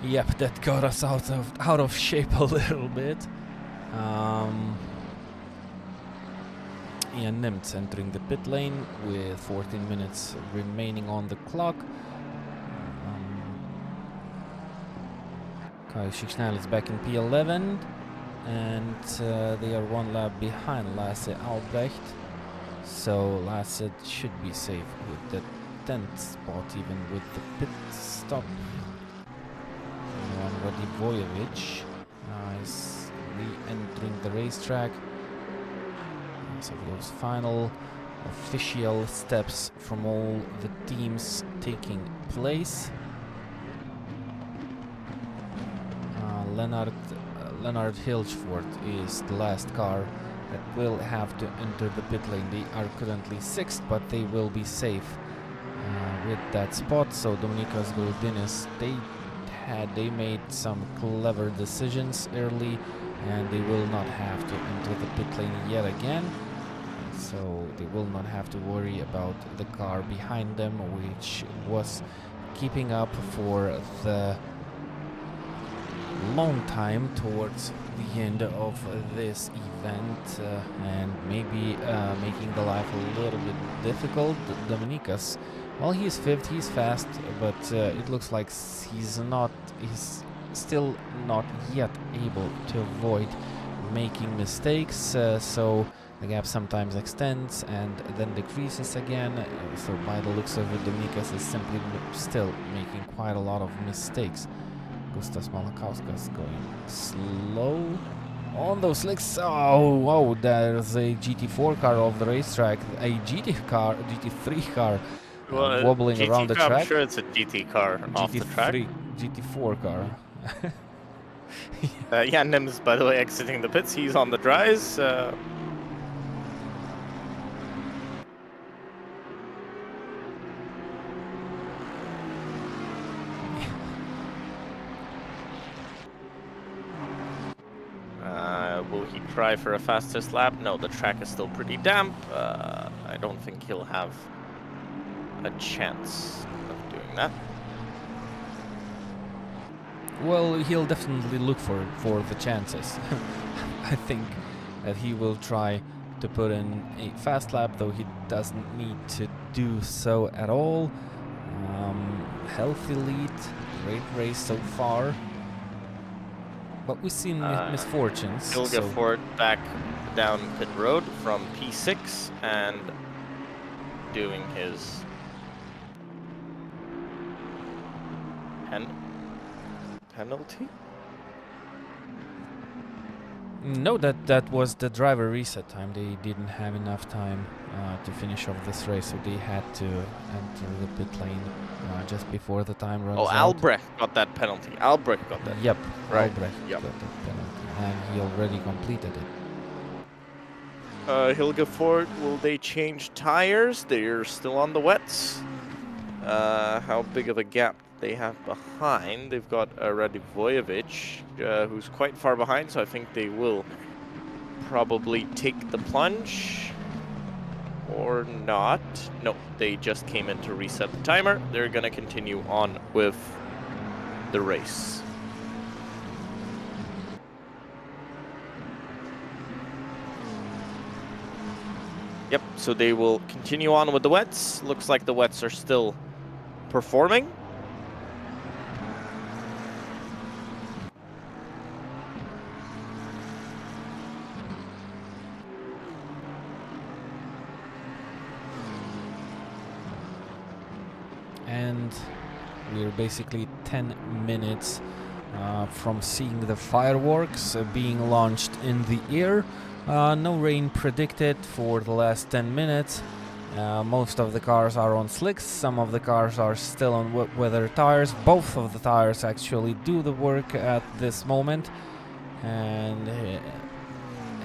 Yep, that got us out of shape a little bit. Ian Nimtz entering the pit lane with 14 minutes remaining on the clock. Kai Schicksnell is back in P11, and they are one lap behind Lasse Albrecht. So Lasse should be safe with the 10th spot, even with the pit stop. Radivojevic is re-entering the racetrack. So those final official steps from all the teams taking place. Leonard Hilsford is the last car that will have to enter the pit lane. They are currently 6th, but they will be safe with that spot. So Dominikas Goldinis, they made some clever decisions early, and they will not have to enter the pit lane yet again. So they will not have to worry about the car behind them, which was keeping up for the long time towards the end of this event, and maybe making the life a little bit difficult. Dominikas, well, he's 5th, he's fast, but it looks like he's still not yet able to avoid making mistakes, so the gap sometimes extends and then decreases again. So by the looks of it, Dominikas is simply still making quite a lot of mistakes. Gustas Malakauskas going slow on those slicks. Oh, there's a GT4 car off the racetrack, a GT3 car wobbling GT around the car, track. I'm sure it's a GT car off the track. GT4 car. Yeah, Nims, by the way, exiting the pits. He's on the dries. Will he try for a fastest lap? No, the track is still pretty damp. I don't think he'll have a chance of doing that. Well, he'll definitely look for the chances. I think that he will try to put in a fast lap, though he doesn't need to do so at all. Healthy lead, great race so far. But we've seen misfortunes. He'll get forward back down pit road from P6 and doing his penalty? No, that was the driver reset time. They didn't have enough time to finish off this race, so they had to enter the pit lane just before the time runs out. Oh, Albrecht got that penalty. Albrecht got that. Yep, right. Albrecht got that penalty, and he already completed it. Hilgefort, will they change tires? They're still on the wets. How big of a gap they have behind? They've got Radivojevic, who's quite far behind, so I think they will probably take the plunge. Or not. No, they just came in to reset the timer. They're going to continue on with the race. Yep, so they will continue on with the wets. Looks like the wets are still performing. and we're basically 10 minutes from seeing the fireworks being launched in the air. No rain predicted for the last 10 minutes. Most of the cars are on slicks, some of the cars are still on wet weather tires. Both of the tires actually do the work at this moment, and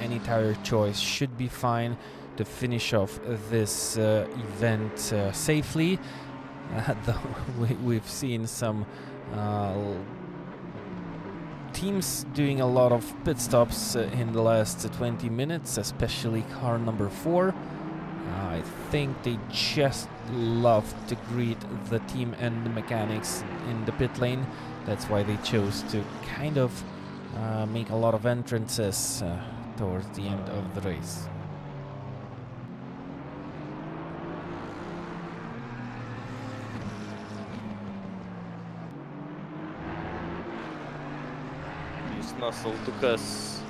any tire choice should be fine to finish off this event safely. Though we've seen some teams doing a lot of pit stops in the last 20 minutes, especially car number 4. I think they just love to greet the team and the mechanics in the pit lane. That's why they chose to kind of make a lot of entrances towards the end of the race. Nussel took us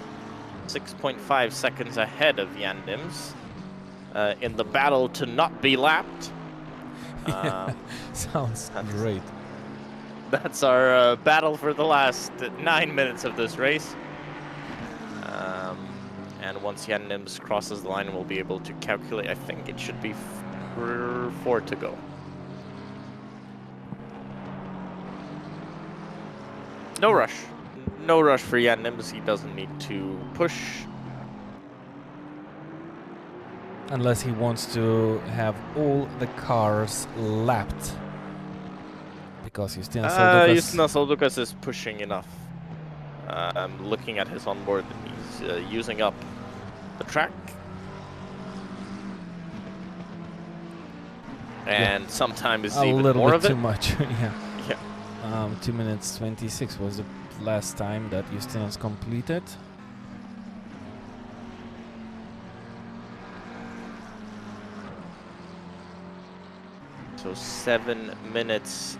6.5 seconds ahead of Jan Nims in the battle to not be lapped. Sounds great. That's our battle for the last 9 minutes of this race. And once Jan Nims crosses the line, we'll be able to calculate. I think it should be 4 to go. No rush. No rush for Jan Nims. He doesn't need to push. Unless he wants to have all the cars lapped. Because Justinas Soldukas is pushing enough. I'm looking at his onboard and he's using up the track. And sometimes it's even more of it. A little bit too much, yeah. Yeah. 2 minutes 26 was the last time that Justinas completed. So 7 minutes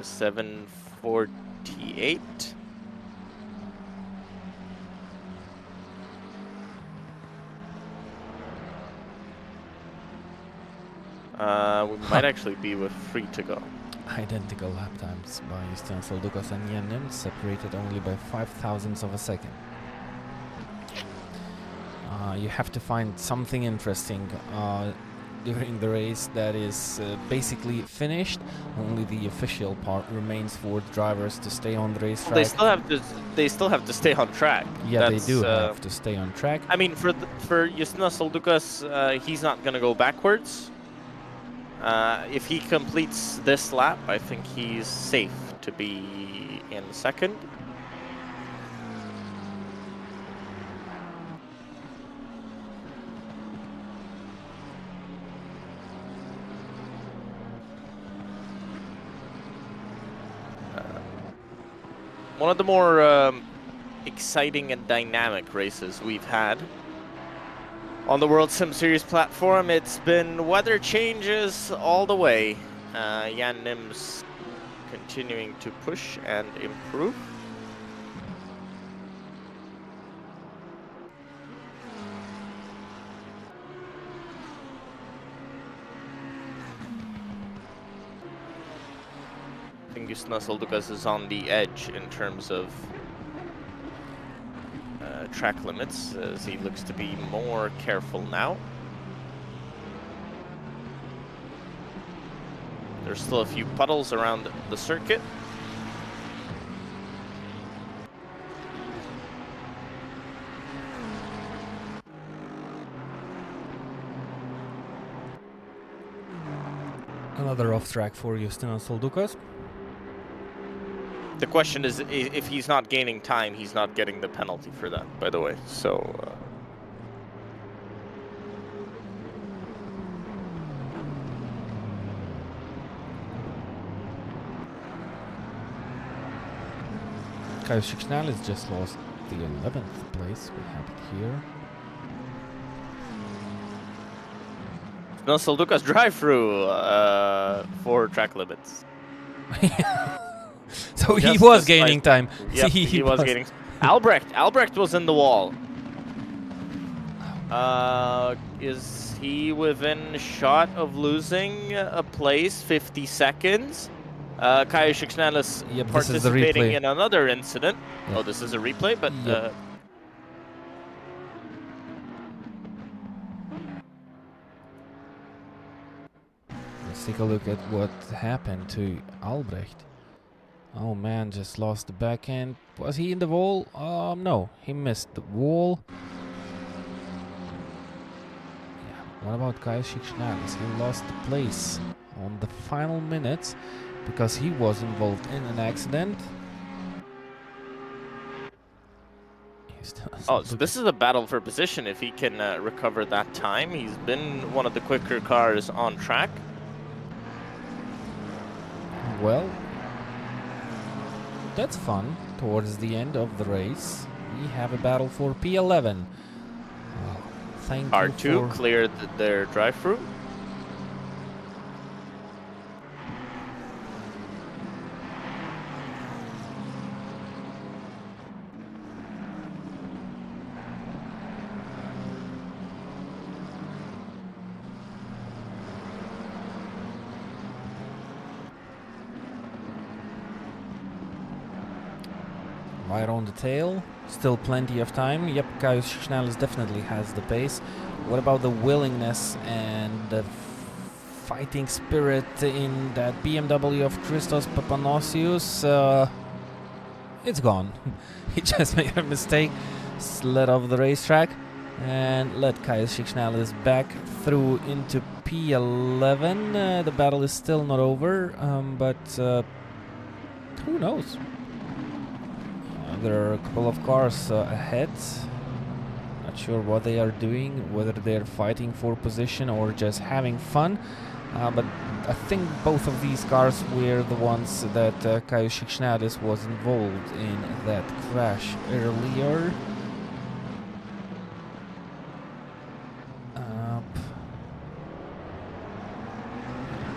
7:48. We might actually be with 3 to go. Identical lap times by Justinas Soldukas and Jan Nims, separated only by 0.005 of a second. You have to find something interesting during the race that is basically finished. Only the official part remains for the drivers to stay on the racetrack. They still have to stay on track. Yeah, they do have to stay on track. I mean, for Justinas Soldukas, he's not going to go backwards. If he completes this lap, I think he's safe to be in second. One of the more exciting and dynamic races we've had on the World Sim Series platform. It's been weather changes all the way. Jan Nims continuing to push and improve. I think Justinas Soldukas is on the edge in terms of track limits, as he looks to be more careful now. There's still a few puddles around the circuit. Another off track for Justinas Soldukas. The question is, if he's not gaining time, he's not getting the penalty for that, by the way. So, Kyle Shikshnalis just lost the 11th place. What happened here? Justinas Soldukas drive-through for track limits. So he was gaining time. Yep, he was gaining. Albrecht was in the wall. Is he within shot of losing a place? 50 seconds. Kaya Shiksnalis Yep, this is the participating replay. in another incident. Yep. Oh, this is a replay, but Yep. Let's take a look at what happened to Albrecht. Oh man, just lost the backhand. Was he in the wall? No, he missed the wall. Yeah. What about Kyle Shiksnalis? He lost the place on the final minutes because he was involved in an accident. Oh, so this is a battle for position if he can recover that time. He's been one of the quicker cars on track. Well, that's fun. Towards the end of the race, we have a battle for P11. Thank R2 you for... cleared their drive-through. Right on the tail, still plenty of time. Yep, Kaius Schnalis definitely has the pace. What about the willingness and the fighting spirit in that BMW of Christos Papanosius? It's gone. He just made a mistake, slid off the racetrack, and let Kaius Schnalis back through into P11. The battle is still not over, but who knows? There are a couple of cars ahead. Not sure what they are doing, whether they're fighting for position or just having fun. But I think both of these cars were the ones that Kaius Shikshnadis was involved in that crash earlier.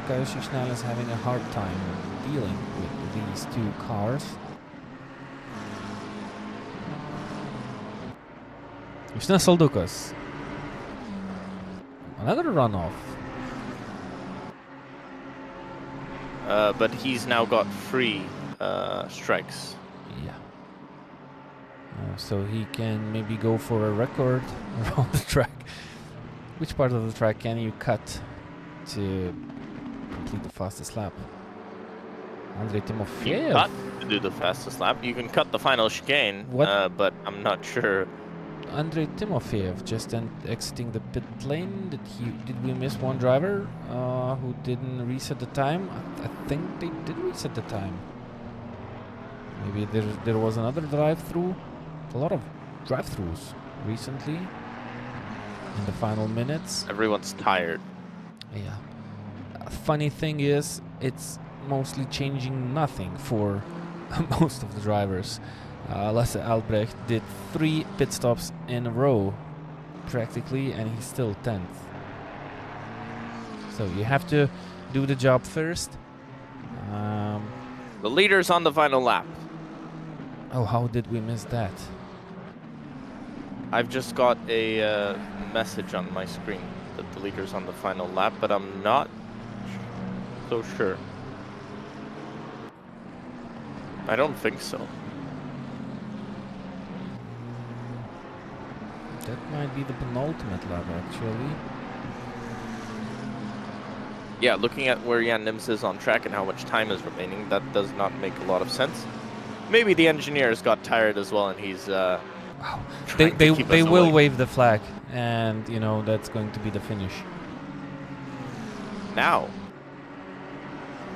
Kaius Shikshnadis is having a hard time dealing with these two cars. Justynas Saldukas. Another runoff. But he's now got 3 strikes. Yeah. So he can maybe go for a record around the track. Which part of the track can you cut to complete the fastest lap? Andrei Timofeyev. Cut to do the fastest lap. You can cut the final chicane, but I'm not sure. Andrei Timofeyev just exiting the pit lane. Did we miss one driver who didn't reset the time? I think they did reset the time. Maybe there was another drive-through. A lot of drive-throughs recently in the final minutes. Everyone's tired. Yeah. Funny thing is, it's mostly changing nothing for most of the drivers. Lasse Albrecht did 3 pit stops in a row, practically, and he's still 10th. So you have to do the job first. The leader's on the final lap. Oh, how did we miss that? I've just got a message on my screen that the leader's on the final lap, but I'm not so sure. I don't think so. That might be the penultimate lap, actually. Yeah, looking at where Jan Nims is on track and how much time is remaining, that does not make a lot of sense. Maybe the engineers got tired as well, and he's wow. They will wave the flag, and you know that's going to be the finish. Now.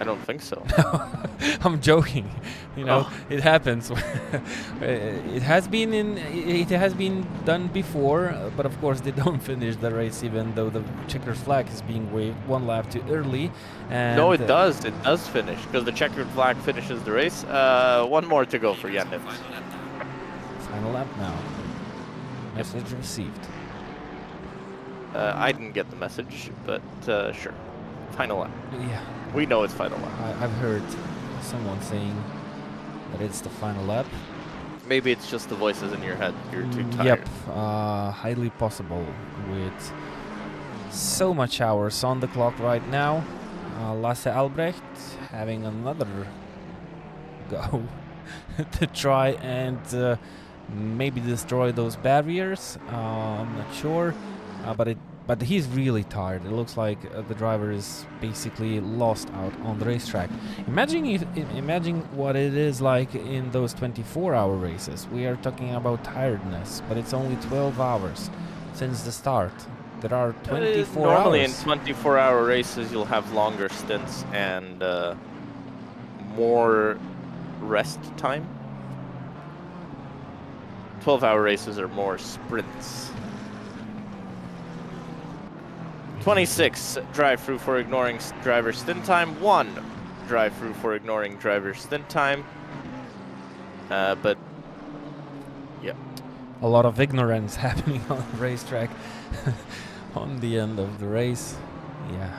I don't think so. I'm joking. You know, it happens. It has been done before, but of course they don't finish the race, even though the checkered flag is being waved 1 lap too early. And no, it does. It does finish because the checkered flag finishes the race. 1 more to go for Jan Nims. Final lap now. Message received. I didn't get the message, but sure. Final lap. Yeah. We know it's final lap. I've heard someone saying that it's the final lap. Maybe it's just the voices in your head. You're too tired. Yep, highly possible with so much hours on the clock right now. Lasse Albrecht having another go to try and maybe destroy those barriers. I'm not sure, but he's really tired. It looks like the driver is basically lost out on the racetrack. Imagine what it is like in those 24-hour races. We are talking about tiredness, but it's only 12 hours since the start. There are 24 Normally hours. in 24-hour races, you'll have longer stints and more rest time. 12-hour races are more sprints. 26 drive-through for ignoring driver stint time. 1 drive-through for ignoring driver stint time. But, yeah. A lot of ignorance happening on the racetrack on the end of the race. Yeah,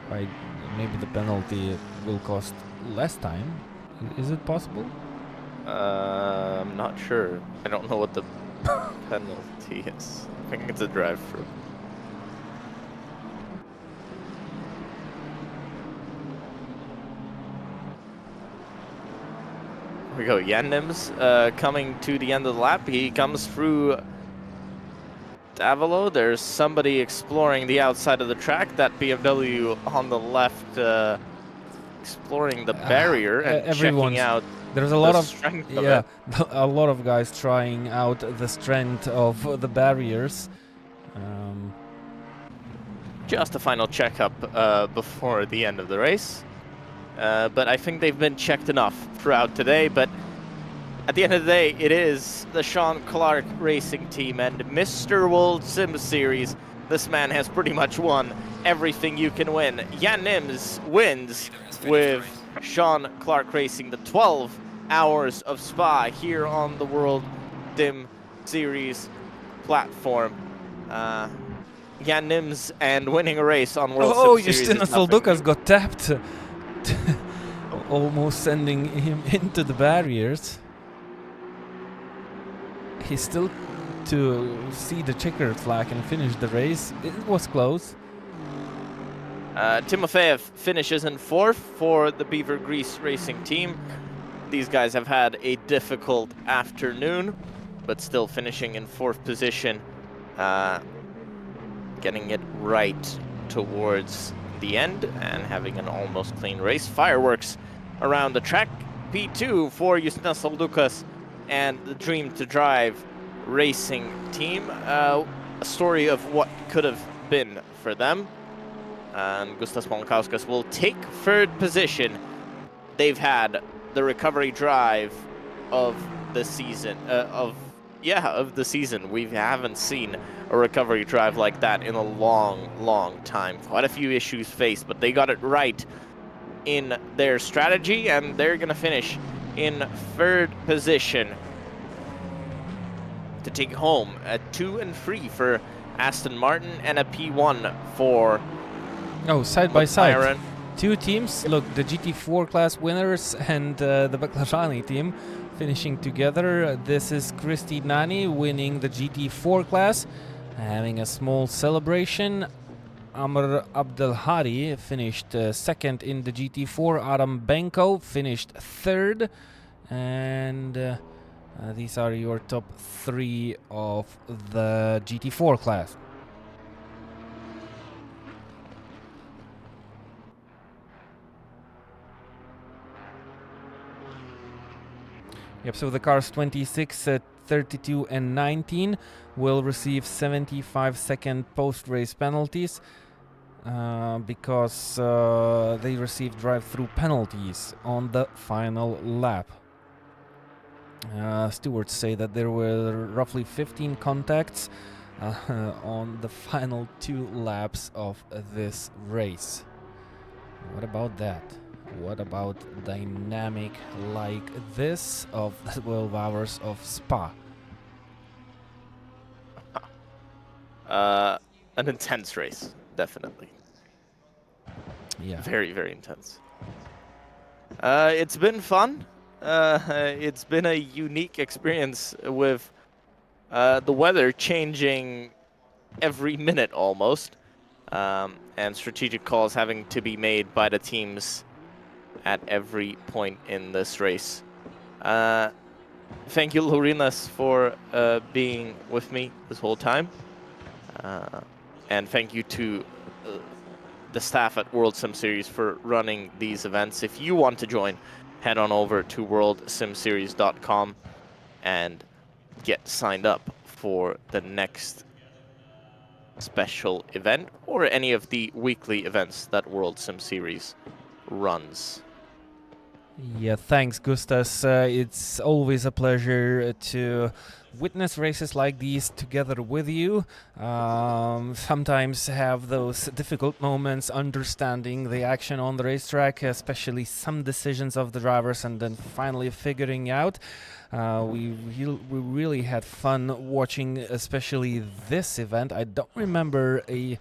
why? Maybe the penalty will cost less time. Is it possible? I'm not sure. I don't know what the penalty is. I think it's a drive-through. Here we go. Jan Nims coming to the end of the lap. He comes through Davilo. There's somebody exploring the outside of the track. That BMW on the left exploring the barrier and checking out. There's a lot of strength yeah, a lot of guys trying out the strength of the barriers. Just a final checkup before the end of the race. But I think they've been checked enough throughout today. But at the end of the day, it is the Sean Clark Racing Team and Mr. World Sim Series. This man has pretty much won everything you can win. Jan Nims wins with Sean Clark Racing, the 12 hours of Spa here on the World Sim Series platform. Jan Nims and winning a race on World Sim Series. Justina Soldukas got tapped. Almost sending him into the barriers. He's still to see the checkered flag and finish the race. It was close. Timofeyev finishes in 4th for the Beaver Grease Racing Team. These guys have had a difficult afternoon, but still finishing in 4th position, getting it right towards the end and having an almost clean race. Fireworks around the track. P2 for Justina Soldukas and the Dream to Drive Racing Team. A story of what could have been for them. And Gustas Molnkauskas will take 3rd position. They've had the recovery drive of the season. Of the season. We haven't seen a recovery drive like that in a long time. Quite a few issues faced, but they got it right in their strategy, and they're gonna finish in 3rd position to take home a 2 and 3 for Aston Martin and a P1 for side by side. McLaren. 2 teams. Look, the GT4 class winners and the Baklajani team finishing together. This is Kristi Nani winning the GT4 class, having a small celebration. Amr Abdelhadi finished 2nd in the GT4. Adam Benko finished 3rd. And these are your top 3 of the GT4 class. Yep, so the cars 26, 32 and 19 will receive 75-second post-race penalties because they received drive-through penalties on the final lap. Stewards say that there were roughly 15 contacts on the final 2 laps of this race. What about that? What about dynamic like this of the 12 hours of Spa? An intense race, definitely. Yeah. Very intense. It's been fun. It's been a unique experience with the weather changing every minute almost, and strategic calls having to be made by the teams at every point in this race. Thank you, Lorinas, for being with me this whole time. And thank you to the staff at World Sim Series for running these events. If you want to join, head on over to worldsimseries.com and get signed up for the next special event or any of the weekly events that World Sim Series runs. Yeah, thanks, Gustas. It's always a pleasure to witness races like these together with you. Sometimes have those difficult moments understanding the action on the racetrack, especially some decisions of the drivers, and then finally figuring out. We really had fun watching, especially this event. I don't remember a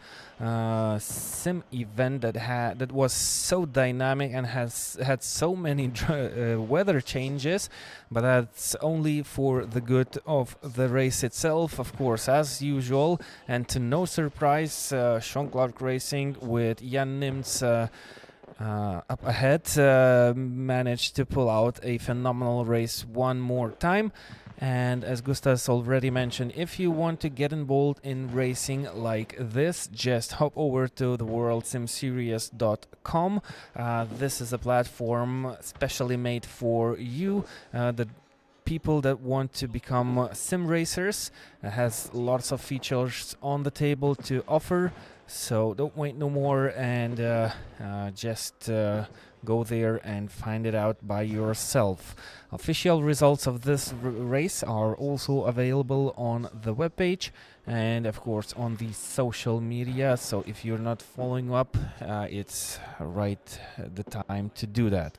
sim event that was so dynamic and has had so many weather changes, but that's only for the good of the race itself, of course, as usual. And to no surprise, Sean Clark Racing with Jan Nimtz up ahead managed to pull out a phenomenal race one more time. And as Gustas already mentioned, if you want to get involved in racing like this, just hop over to the worldsimseries.com. This is a platform specially made for you, the people that want to become sim racers. It has lots of features on the table to offer. So don't wait no more and just go there and find it out by yourself. Official results of this race are also available on the webpage and of course on the social media. So if you're not following up, it's right the time to do that.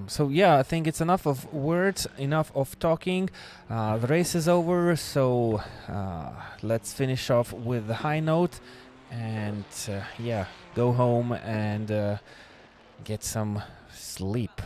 So yeah, I think it's enough of words, enough of talking. The race is over, so let's finish off with the high note and yeah, go home and get some sleep.